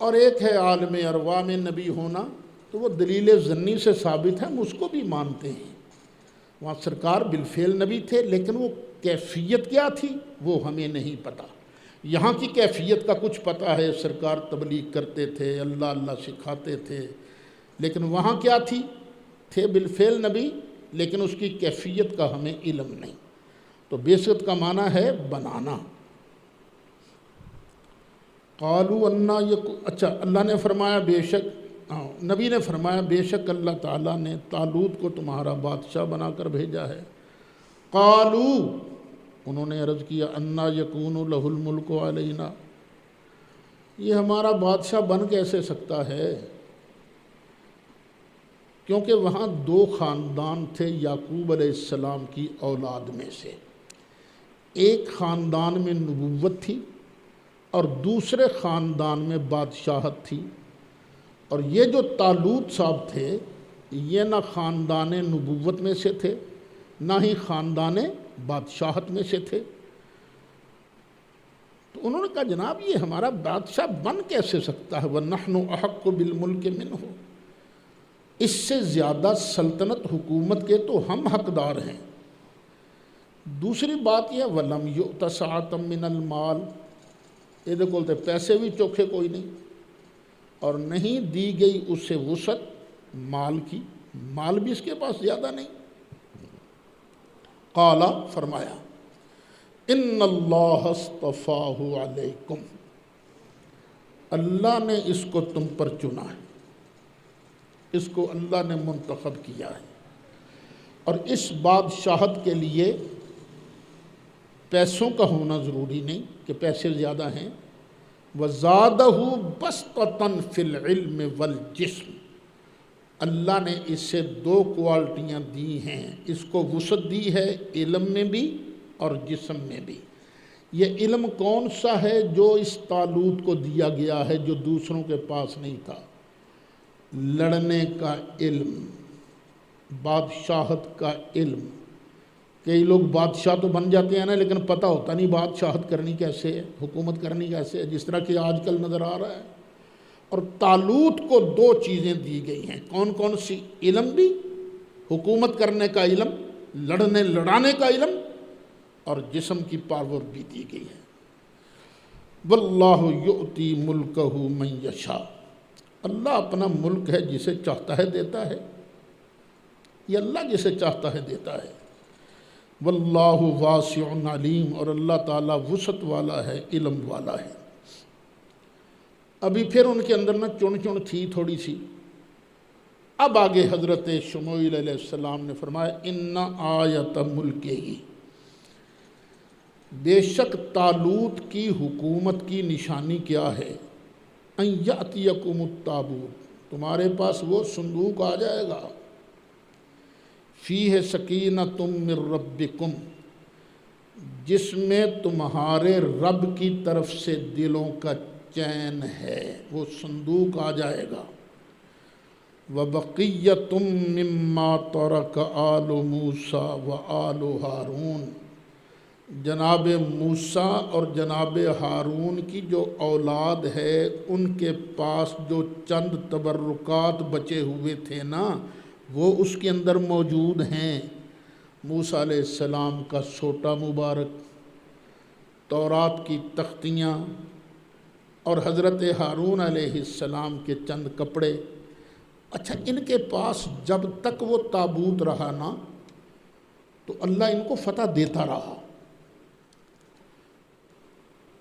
اور ایک ہے عالم ارواح میں نبی ہونا، تو وہ دلیل ظنی سے ثابت ہے، ہم اس کو بھی مانتے ہیں۔ وہاں سرکار بالفعل نبی تھے، لیکن وہ کیفیت کیا تھی وہ ہمیں نہیں پتہ۔ یہاں کی کیفیت کا کچھ پتہ ہے، سرکار تبلیغ کرتے تھے، اللہ اللہ سکھاتے تھے، لیکن وہاں کیا تھی؟ تھے بالفعل نبی، لیکن اس کی کیفیت کا ہمیں علم نہیں۔ تو بعثت کا معنی ہے بنانا۔ قالوا انا اچھا، اللہ نے فرمایا بے شک، نبی نے فرمایا بے شک اللہ تعالیٰ نے طالوت کو تمہارا بادشاہ بنا کر بھیجا ہے۔ قالوا، انہوں نے عرض کیا، انا یکون لہ الملک علینا، یہ ہمارا بادشاہ بن کیسے سکتا ہے؟ کیونکہ وہاں دو خاندان تھے یعقوب علیہ السلام کی اولاد میں سے، ایک خاندان میں نبوت تھی اور دوسرے خاندان میں بادشاہت تھی، اور یہ جو طالوت صاحب تھے یہ نہ خاندان نبوت میں سے تھے نہ ہی خاندان بادشاہت میں سے تھے۔ تو انہوں نے کہا جناب یہ ہمارا بادشاہ بن کیسے سکتا ہے؟ وَنَحْنُ أَحَقُّ بِالْمُلْكِ مِنْهُ، اس سے زیادہ سلطنت حکومت کے تو ہم حقدار ہیں۔ دوسری بات یہ وَلَمْ يُؤْتَ سَعَةً مِّنَ الْمَالِ، یہ بولتے پیسے بھی چوکھے کوئی نہیں، اور نہیں دی گئی اسے وسعت مال کی، مال بھی اس کے پاس زیادہ نہیں۔ قال، فرمایا، ان اللہ اصطفاہ علیکم، اللہ نے اس کو تم پر چنا ہے، اس کو اللہ نے منتخب کیا ہے، اور اس بادشاہت کے لیے پیسوں کا ہونا ضروری نہیں کہ پیسے زیادہ ہیں۔ وَزَادَهُ بَسْطَةً فِي الْعِلْمِ وَالْجِسْمِ، اللہ نے اس سے دو کوالٹیاں دی ہیں، اس کو وسعت دی ہے علم میں بھی اور جسم میں بھی۔ یہ علم کون سا ہے جو اس طالوت کو دیا گیا ہے جو دوسروں کے پاس نہیں تھا؟ لڑنے کا علم، بادشاہت کا علم۔ کئی لوگ بادشاہ تو بن جاتے ہیں نا، لیکن پتہ ہوتا نہیں بادشاہت کرنی کیسے ہے، حکومت کرنی کیسے ہے، جس طرح کہ آج کل نظر آ رہا ہے۔ اور طالوت کو دو چیزیں دی گئی ہیں، کون کون سی؟ علم بھی، حکومت کرنے کا علم، لڑانے کا علم، اور جسم کی پاور بھی دی گئی ہے۔ واللہ یؤتی ملکہ من یشاء، اللہ اپنا ملک ہے جسے چاہتا ہے دیتا ہے، یہ اللہ جسے چاہتا ہے دیتا ہے۔ واللہ واسع علیم، اور اللہ تعالیٰ وسعت والا ہے، علم والا ہے۔ ابھی پھر ان کے اندر نہ چن تھی تھوڑی سی۔ اب آگے حضرت شموئیل علیہ السلام نے فرمایا ان آیت ملکہ، بے شک طالوت کی حکومت کی نشانی کیا ہے؟ ان یأتیکم التابوت، تمہارے پاس وہ صندوق آ جائے گا، فیہ سکینۃ من ربکم، جس میں تمہارے رب کی طرف سے دلوں کا چین ہے، وہ صندوق آ جائے گا۔ وَبَقِيَّةٌ مِّمَّا تَرَكَ آلُ مُوسَىٰ وَآلُ ہارون، جناب موسیٰ اور جناب ہارون کی جو اولاد ہے ان کے پاس جو چند تبرکات بچے ہوئے تھے نا، وہ اس کے اندر موجود ہیں۔ موسیٰ علیہ السلام کا سوٹا مبارک، تورات کی تختیاں، اور حضرت ہارون علیہ السلام کے چند کپڑے۔ اچھا، ان کے پاس جب تک وہ تابوت رہا نا تو اللہ ان کو فتح دیتا رہا۔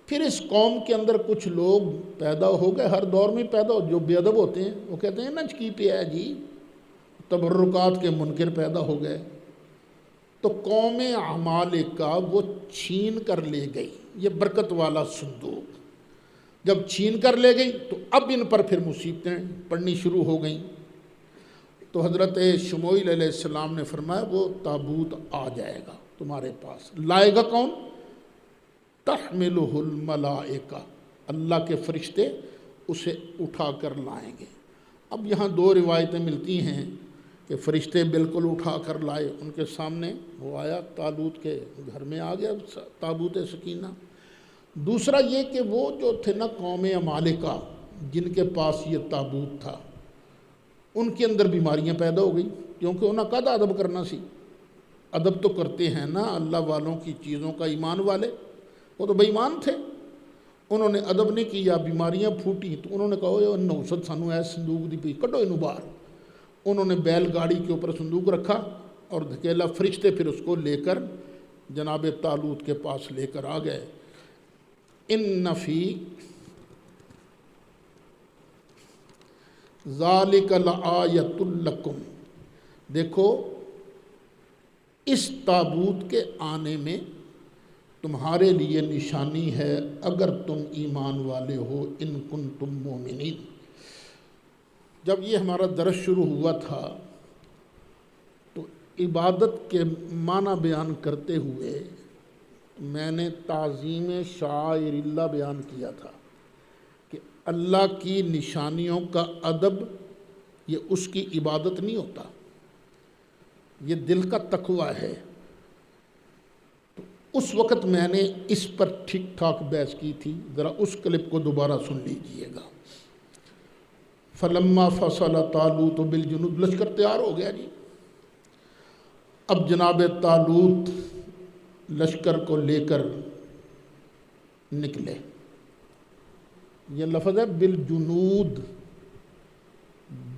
پھر اس قوم کے اندر کچھ لوگ پیدا ہو گئے، ہر دور میں پیدا ہو، جو بے ادب ہوتے ہیں وہ کہتے ہیں نچ کی پہ ہے جی، تبرکات کے منکر پیدا ہو گئے۔ تو قوم عمالقہ وہ چھین کر لے گئی یہ برکت والا صندوق۔ جب چھین کر لے گئی تو اب ان پر پھر مصیبتیں پڑنی شروع ہو گئیں۔ تو حضرت شموئیل علیہ السلام نے فرمایا وہ تابوت آ جائے گا تمہارے پاس، لائے گا کون؟ تحملہ الملائکہ، اللہ کے فرشتے اسے اٹھا کر لائیں گے۔ اب یہاں دو روایتیں ملتی ہیں کہ فرشتے بالکل اٹھا کر لائے، ان کے سامنے وہ آیا، طالوت کے گھر میں آ گیا تابوت سکینہ۔ دوسرا یہ کہ وہ جو تھے نا قوم عمالقہ جن کے پاس یہ تابوت تھا، ان کے اندر بیماریاں پیدا ہو گئی، کیونکہ انہیں قد ادب کرنا سی۔ ادب تو کرتے ہیں نا اللہ والوں کی چیزوں کا ایمان والے، وہ تو بے ایمان تھے، انہوں نے ادب نہیں کیا، بیماریاں پھوٹی تو انہوں نے کہا نوسط سانو ایس صندوق دی پئی کڈو اینو باہر، انہوں نے بیل گاڑی کے اوپر صندوق رکھا اور دھکیلا، فرشتے پھر اس کو لے کر جناب طالوت کے پاس لے کر آ گئے۔ ان فی ذالک لآیۃ لکم، دیکھو اس تابوت کے آنے میں تمہارے لیے نشانی ہے اگر تم ایمان والے ہو، ان کنتم مومنین۔ جب یہ ہمارا درس شروع ہوا تھا تو عبادت کے معنی بیان کرتے ہوئے میں نے تعظیم شعائر اللہ بیان کیا تھا کہ اللہ کی نشانیوں کا ادب یہ اس کی عبادت نہیں ہوتا، یہ دل کا تقویٰ ہے۔ تو اس وقت میں نے اس پر ٹھیک ٹھاک بحث کی تھی، ذرا اس کلپ کو دوبارہ سن لیجئے گا۔ فلما فصل طالوت بالجنود، لشکر تیار ہو گیا جی، اب جناب طالوت لشکر کو لے کر نکلے۔ یہ لفظ ہے بالجنود،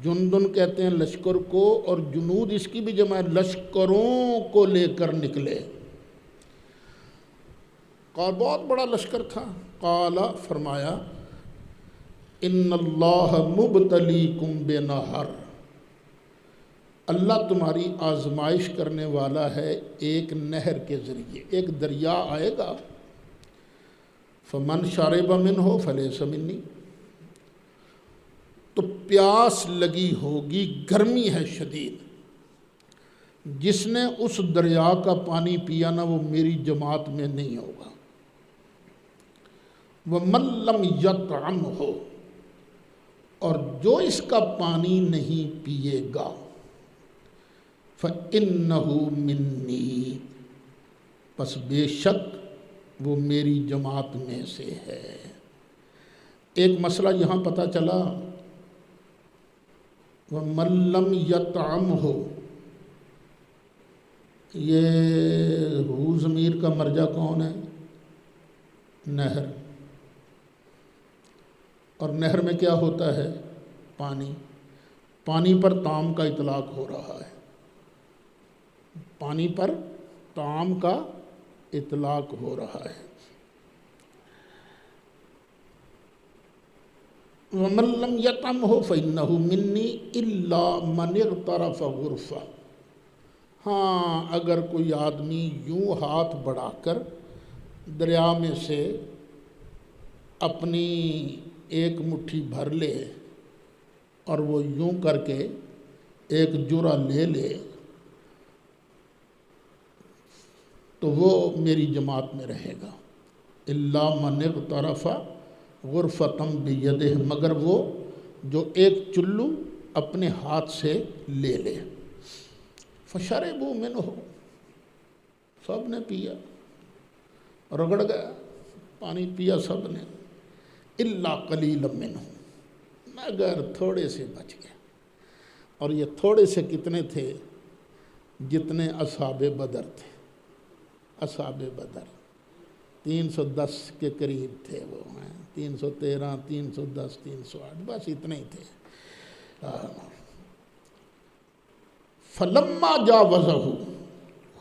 جندن کہتے ہیں لشکر کو، اور جنود اس کی بھی جمع ہے، لشکروں کو لے کر نکلے۔ قال بہت بڑا لشکر تھا، قال فرمایا ان اللہ مبتلیکم بنہر، اللہ تمہاری آزمائش کرنے والا ہے ایک نہر کے ذریعے، ایک دریا آئے گا، فمن شرب منہ فلیس منی، تو پیاس لگی ہوگی، گرمی ہے شدید، جس نے اس دریا کا پانی پیا نہ وہ میری جماعت میں نہیں ہوگا۔ وَمَن لَّمْ يَطْعَمْهُ، اور جو اس کا پانی نہیں پیے گا، فَإِنَّهُ مِنِّي، پس بے شک وہ میری جماعت میں سے ہے۔ ایک مسئلہ یہاں پتہ چلا، وَمَن لَّمْ يَطْعَمْهُ، یہ ہو ضمیر کا مرجع کون ہے؟ نہر، اور نہر میں کیا ہوتا ہے؟ پانی، پانی پر طعام کا اطلاق ہو رہا ہے، پانی پر طعام کا اطلاق ہو رہا ہے۔ وَمَن لَّمْ يَطْعَمْهُ فَإِنَّهُ مِنِّي إِلَّا مَنِ اغْتَرَفَ غُرْفَةً، ہاں اگر کوئی آدمی یوں ہاتھ بڑھا کر دریا میں سے اپنی ایک مٹھی بھر لے اور وہ یوں کر کے ایک جرعہ لے لے تو وہ میری جماعت میں رہے گا۔ الا من اغترف غرفتم بیدہ، مگر وہ جو ایک چلو اپنے ہاتھ سے لے لے۔ فشربوا منہ، سب نے پیا، رگڑ گیا، پانی پیا سب نے، الا قلیلا منہ، مگر تھوڑے سے بچ گئے۔ اور یہ تھوڑے سے کتنے تھے؟ جتنے اصحاب بدر تھے، اصحاب بدر 310 کے قریب تھے، وہ ہیں 313 310 308، بس اتنے ہی تھے۔ فلما جاوزہ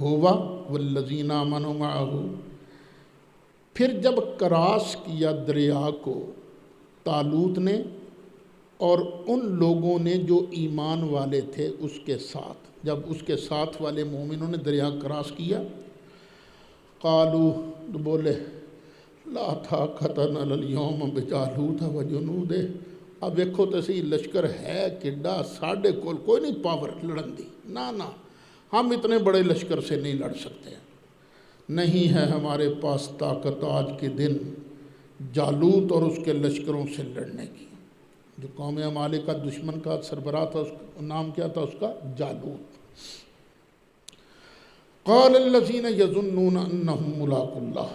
ہوا والذین آمنوا معہ، پھر جب کراس کیا دریا کو طالوت نے اور ان لوگوں نے جو ایمان والے تھے اس کے ساتھ، جب اس کے ساتھ والے مومنوں نے دریا کراس کیا، قالو، بولے لا طاقت لنا اليوم بجالوت وجنودہ، اب دیکھو تو صحیح لشکر ہے کڈا، ساڑھے کول کوئی نہیں پاور لڑن دی، نہ ہم اتنے بڑے لشکر سے نہیں لڑ سکتے، نہیں ہے ہمارے پاس طاقت آج کے دن جالوت اور اس کے لشکروں سے لڑنے کی۔ جو قوم عمالقہ کا دشمن کا سربراہ تھا، اس کا نام کیا تھا؟ اس کا جالوت۔ قال الذین یظنون انہم ملاقو اللہ،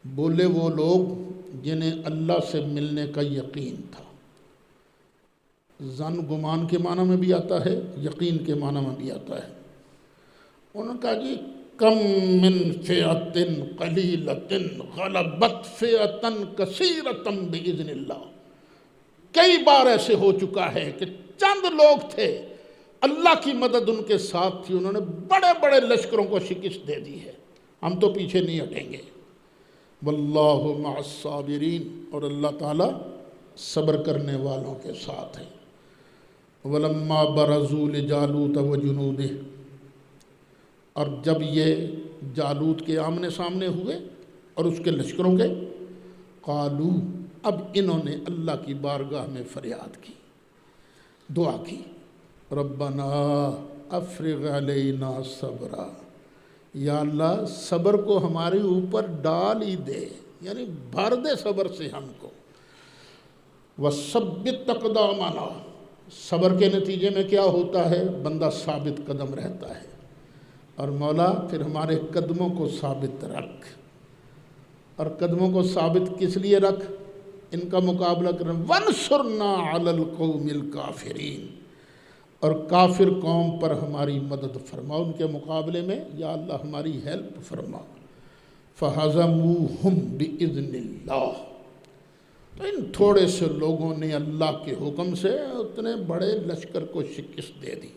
بولے وہ لوگ جنہیں اللہ سے ملنے کا یقین تھا۔ ظن گمان کے معنی میں بھی آتا ہے، یقین کے معنی میں بھی آتا ہے۔ انہوں نے کہا جی کم من فئۃ قلیلۃ غلبت فئۃ کثیرۃ باذن اللہ، کئی بار ایسے ہو چکا ہے کہ چند لوگ تھے، اللہ کی مدد ان کے ساتھ تھی، انہوں نے بڑے بڑے لشکروں کو شکست دے دی ہے، ہم تو پیچھے نہیں ہٹیں گے۔ واللہ مع الصابرین، اور اللہ تعالیٰ صبر کرنے والوں کے ساتھ ہے۔ ولما برزوا لجالوت وجنودہ، اور جب یہ جالوت کے آمنے سامنے ہوئے اور اس کے لشکروں کے، قالو، اب انہوں نے اللہ کی بارگاہ میں فریاد کی، دعا کی، ربنا افرغ علینا صبرا، یا اللہ صبر کو ہمارے اوپر ڈال ہی دے، یعنی بھر دے صبر سے ہم کو۔ وثبت اقدامنا، صبر کے نتیجے میں کیا ہوتا ہے؟ بندہ ثابت قدم رہتا ہے، اور مولا پھر ہمارے قدموں کو ثابت رکھ، اور قدموں کو ثابت کس لیے رکھ؟ ان کا مقابلہ کرنا، وانصرنا علی القوم الکافرین، اور کافر قوم پر ہماری مدد فرما، ان کے مقابلے میں یا اللہ ہماری ہیلپ فرما۔ فہزموہم باذن اللہ، تو ان تھوڑے سے لوگوں نے اللہ کے حکم سے اتنے بڑے لشکر کو شکست دے دی۔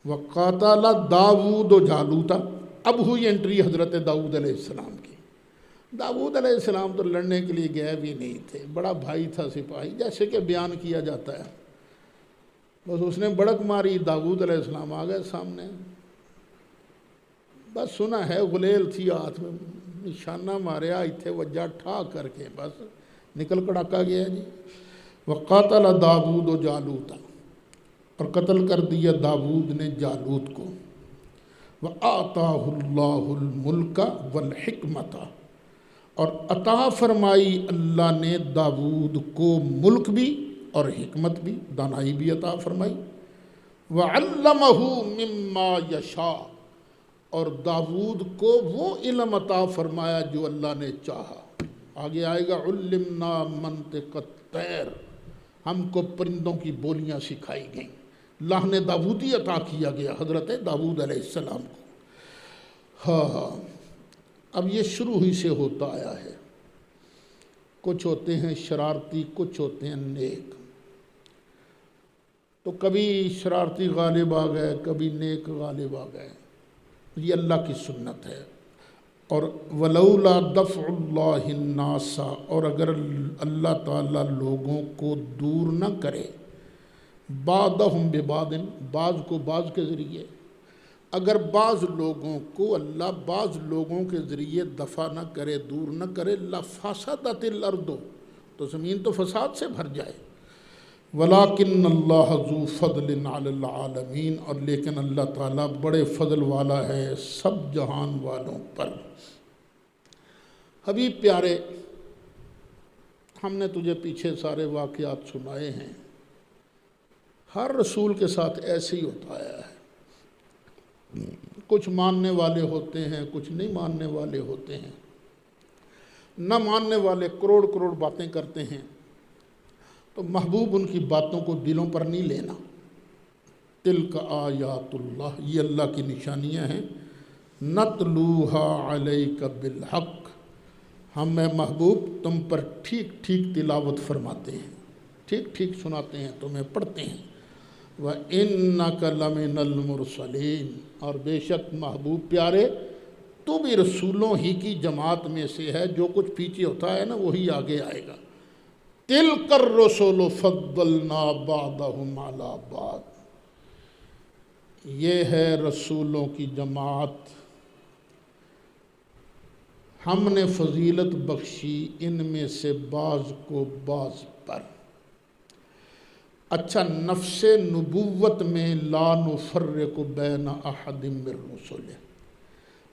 وقاتل داؤد و جالوتا، اب ہوئی انٹری حضرت داؤد علیہ السلام کی۔ داؤد علیہ السلام تو لڑنے کے لیے گئے بھی نہیں تھے، بڑا بھائی تھا سپاہی، جیسے کہ بیان کیا جاتا ہے، بس اس نے بڑک ماری، داؤد علیہ السلام آ گئے سامنے، بس سنا ہے غلیل تھی ہاتھ میں، نشانہ ماریا، ایتھے وجہ ٹھا کر کے بس نکل کڑاکا گیا جی۔ وقاتل داؤد و جالوتا، اور قتل کر دیا داؤد نے جالوت کو۔ وَآتَاهُ اللَّهُ الْمُلْكَ وَالْحِكْمَةَ، اور عطا فرمائی اللہ نے داؤد کو ملک بھی اور حکمت بھی، دانائی بھی عطا فرمائی۔ وَعَلَّمَهُ مِمَّا يَشَاءُ، اور داؤد کو وہ علم عطا فرمایا جو اللہ نے چاہا۔ آگے آئے گا عُلِّمْنَا مَنطِقَ الطَّيْرِ، ہم کو پرندوں کی بولیاں سکھائی گئیں، اللہ نے داؤدی عطا کیا گیا حضرت داؤد علیہ السلام کو۔ ہاں، اب یہ شروع ہی سے ہوتا آیا ہے، کچھ ہوتے ہیں شرارتی، کچھ ہوتے ہیں نیک، تو کبھی شرارتی غالب آ گئے، کبھی نیک غالب آ گئے، یہ اللہ کی سنت ہے۔ اور وَلَوْلَا دَفْعُ اللَّهِ النَّاسَ، اور اگر اللہ تعالیٰ لوگوں کو دور نہ کرے، بَعْضَهُمْ بِبَعْضٍ، بعض کو بعض کے ذریعے، اگر بعض لوگوں کو اللہ بعض لوگوں کے ذریعے دفع نہ کرے، دور نہ کرے، لَفَسَدَتِ الْأَرْضُ، تو زمین تو فساد سے بھر جائے۔ وَلَٰكِنَّ اللَّهَ ذُو فَضْلٍ عَلَى الْعَالَمِينَ، اور لیکن اللہ تعالیٰ بڑے فضل والا ہے سب جہان والوں پر۔ حبیب پیارے، ہم نے تجھے پیچھے سارے واقعات سنائے ہیں، ہر رسول کے ساتھ ایسے ہی ہوتا آیا ہے، کچھ ماننے والے ہوتے ہیں، کچھ نہیں ماننے والے ہوتے ہیں، نہ ماننے والے کروڑ کروڑ باتیں کرتے ہیں، تو محبوب ان کی باتوں کو دلوں پر نہیں لینا۔ تلک آیات اللہ، یہ اللہ کی نشانیاں ہیں، نتلوہا علیک بالحق، ہم اے محبوب تم پر ٹھیک ٹھیک تلاوت فرماتے ہیں، ٹھیک ٹھیک سناتے ہیں، تمہیں پڑھتے ہیں۔ وَإِنَّكَ لَمِنَ الْمُرْسَلِينَ، اور بے شک محبوب پیارے تو بھی رسولوں ہی کی جماعت میں سے ہے، جو کچھ پیچھے ہوتا ہے نا وہی آگے آئے گا۔ تِلْكَ الرُّسُلُ فَضَّلْنَا بَعْضَهُمْ عَلَىٰ بَعْضٍ، یہ ہے رسولوں کی جماعت، ہم نے فضیلت بخشی ان میں سے بعض کو بعض پر۔ اچھا، نفس نبوت میں لا نفرق بین احد من رسلہ،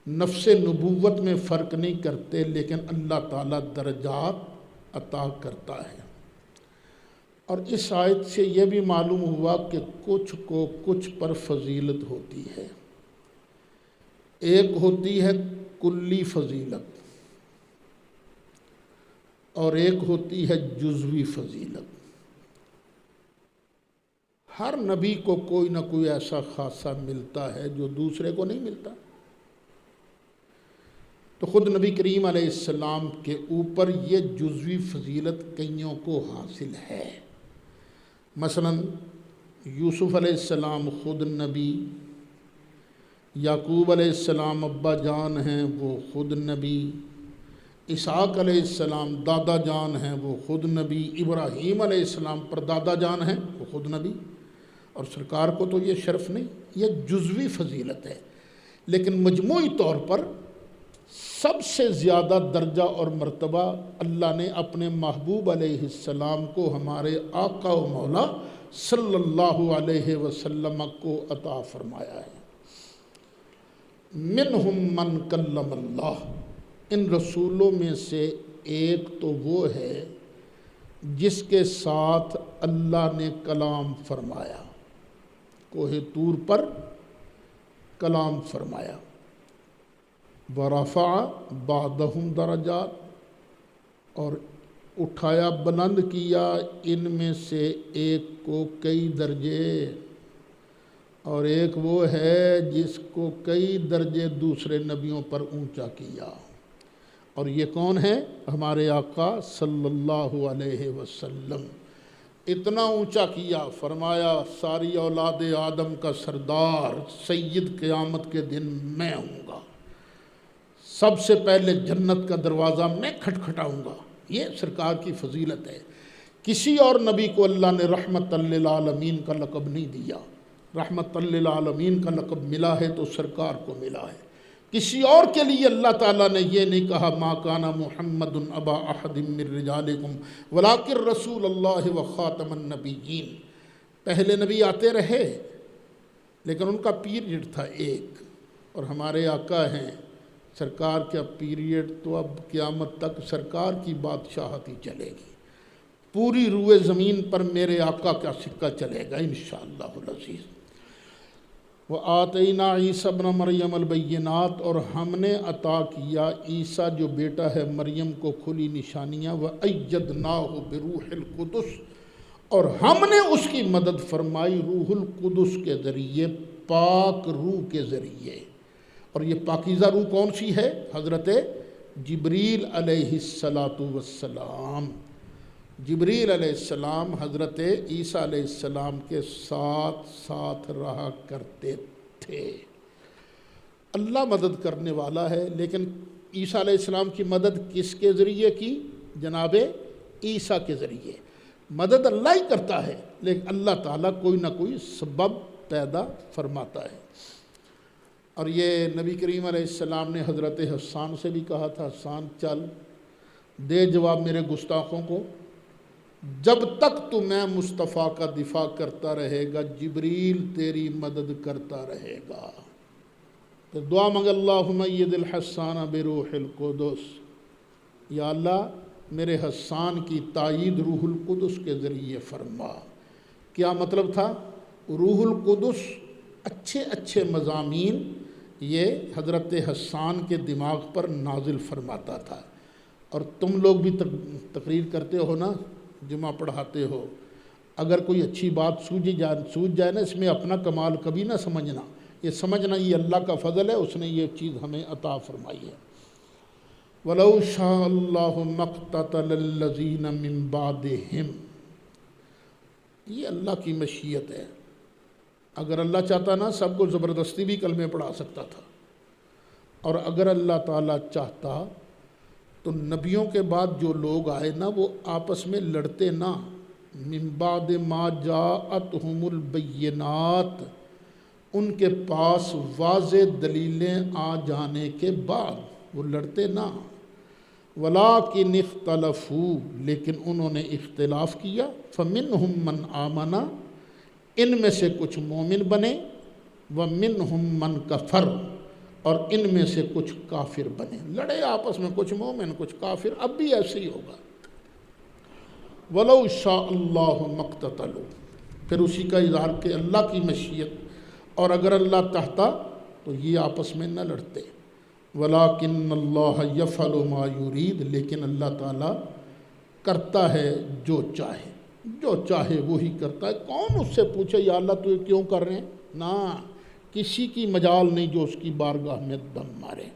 نفس نبوت میں فرق نہیں کرتے، لیکن اللہ تعالیٰ درجات عطا کرتا ہے۔ اور اس آیت سے یہ بھی معلوم ہوا کہ کچھ کو کچھ پر فضیلت ہوتی ہے، ایک ہوتی ہے کلی فضیلت اور ایک ہوتی ہے جزوی فضیلت۔ ہر نبی کو کوئی نہ کوئی ایسا خاصہ ملتا ہے جو دوسرے کو نہیں ملتا۔ تو خود نبی کریم علیہ السلام کے اوپر یہ جزوی فضیلت کئیوں کو حاصل ہے۔ مثلا یوسف علیہ السلام خود نبی، یعقوب علیہ السلام ابا جان ہیں وہ خود نبی، اسحاق علیہ السلام دادا جان ہیں وہ خود نبی، ابراہیم علیہ السلام پر دادا جان ہیں وہ خود نبی، اور سرکار کو تو یہ شرف نہیں، یہ جزوی فضیلت ہے۔ لیکن مجموعی طور پر سب سے زیادہ درجہ اور مرتبہ اللہ نے اپنے محبوب علیہ السلام کو، ہمارے آقا و مولا صلی اللہ علیہ وسلم کو عطا فرمایا ہے۔ منہم من کلم اللہ، ان رسولوں میں سے ایک تو وہ ہے جس کے ساتھ اللہ نے کلام فرمایا، کوہ طور پر کلام فرمایا۔ ورفع بعضهم درجات، اور اٹھایا بلند کیا ان میں سے ایک کو کئی درجے، اور ایک وہ ہے جس کو کئی درجے دوسرے نبیوں پر اونچا کیا، اور یہ کون ہے؟ ہمارے آقا صلی اللہ علیہ وسلم۔ اتنا اونچا کیا، فرمایا ساری اولاد آدم کا سردار سید قیامت کے دن میں ہوں گا، سب سے پہلے جنت کا دروازہ میں کھٹکھٹاؤں گا۔ یہ سرکار کی فضیلت ہے۔ کسی اور نبی کو اللہ نے رحمت للعالمین کا لقب نہیں دیا، رحمت للعالمین کا لقب ملا ہے تو سرکار کو ملا ہے۔ کسی اور کے لیے اللہ تعالیٰ نے یہ نہیں کہا ما کان محمد ابا احد من رجالکم ولکن رسول اللہ و خاتم النبیین۔ پہلے نبی آتے رہے لیکن ان کا پیریڈ تھا ایک، اور ہمارے آقا ہیں سرکار کا پیریڈ تو اب قیامت تک سرکار کی بادشاہت ہی چلے گی، پوری روئے زمین پر میرے آقا کا سکہ چلے گا انشاءاللہ العزیز۔ وَآتَيْنَا عِيسَى ابْنَ مَرْيَمَ الْبَيِّنَاتِ، اور ہم نے عطا کیا عیسیٰ جو بیٹا ہے مریم کو کھلی نشانیاں، وَأَيَّدْنَاهُ بِرُوحِ الْقُدُسِ، اور ہم نے اس کی مدد فرمائی روح القدس کے ذریعے، پاک روح کے ذریعے۔ اور یہ پاکیزہ روح کون سی ہے؟ حضرت جبریل علیہ السلام۔ جبریل علیہ السلام حضرت عیسیٰ علیہ السلام کے ساتھ ساتھ رہا کرتے تھے۔ اللہ مدد کرنے والا ہے، لیکن عیسیٰ علیہ السلام کی مدد کس کے ذریعے کی؟ جناب عیسیٰ کے ذریعے۔ مدد اللہ ہی کرتا ہے، لیکن اللہ تعالیٰ کوئی نہ کوئی سبب پیدا فرماتا ہے۔ اور یہ نبی کریم علیہ السلام نے حضرت حسان سے بھی کہا تھا، حسان چل دے جواب میرے گستاخوں کو، جب تک تو میں مصطفیٰ کا دفاع کرتا رہے گا جبریل تیری مدد کرتا رہے گا۔ تو دعا مانگ اللہم اید الحسان بروح القدس، یا اللہ میرے حسان کی تائید روح القدس کے ذریعے فرما۔ کیا مطلب تھا؟ روح القدس اچھے اچھے مضامین یہ حضرت حسان کے دماغ پر نازل فرماتا تھا۔ اور تم لوگ بھی تقریر کرتے ہو نا، جمعہ پڑھاتے ہو، اگر کوئی اچھی بات سوجھ جائے نا، اس میں اپنا کمال کبھی نہ سمجھنا، یہ سمجھنا یہ اللہ کا فضل ہے، اس نے یہ چیز ہمیں عطا فرمائی ہے۔ وَلَوْ شَاءَ اللَّهُ مَا اقْتَتَلَ الَّذِينَ مِن بَعْدِهِمْ، یہ اللہ کی مشیت ہے۔ اگر اللہ چاہتا نا سب کو زبردستی بھی کلمے پڑھا سکتا تھا، اور اگر اللہ تعالیٰ چاہتا تو نبیوں کے بعد جو لوگ آئے نا وہ آپس میں لڑتے نا، من بعد ما جاءتہم البینات، ان کے پاس واضح دلیلیں آ جانے کے بعد وہ لڑتے نا۔ ولیکن اختلفوا، لیکن انہوں نے اختلاف کیا، فمنہم من آمن، ان میں سے کچھ مومن بنے، ومنہم من کفر، اور ان میں سے کچھ کافر بنے۔ لڑے آپس میں، کچھ مومن کچھ کافر، اب بھی ایسے ہی ہوگا۔ وَلَوْ شَاءَ اللَّهُ مَا اقْتَتَلُوا، پھر اسی کا اظہار کہ اللہ کی مشیت، اور اگر اللہ چاہتا تو یہ آپس میں نہ لڑتے۔ وَلَٰكِنَّ اللَّهَ يَفْعَلُ مَا يُرِيدُ، لیکن اللہ تعالیٰ کرتا ہے جو چاہے۔ جو چاہے وہی کرتا ہے. کون اس سے پوچھے یا اللہ تو یہ کیوں کر رہے ہیں؟ نہ، کسی کی مجال نہیں جو اس کی بارگاہ میں دم مارے.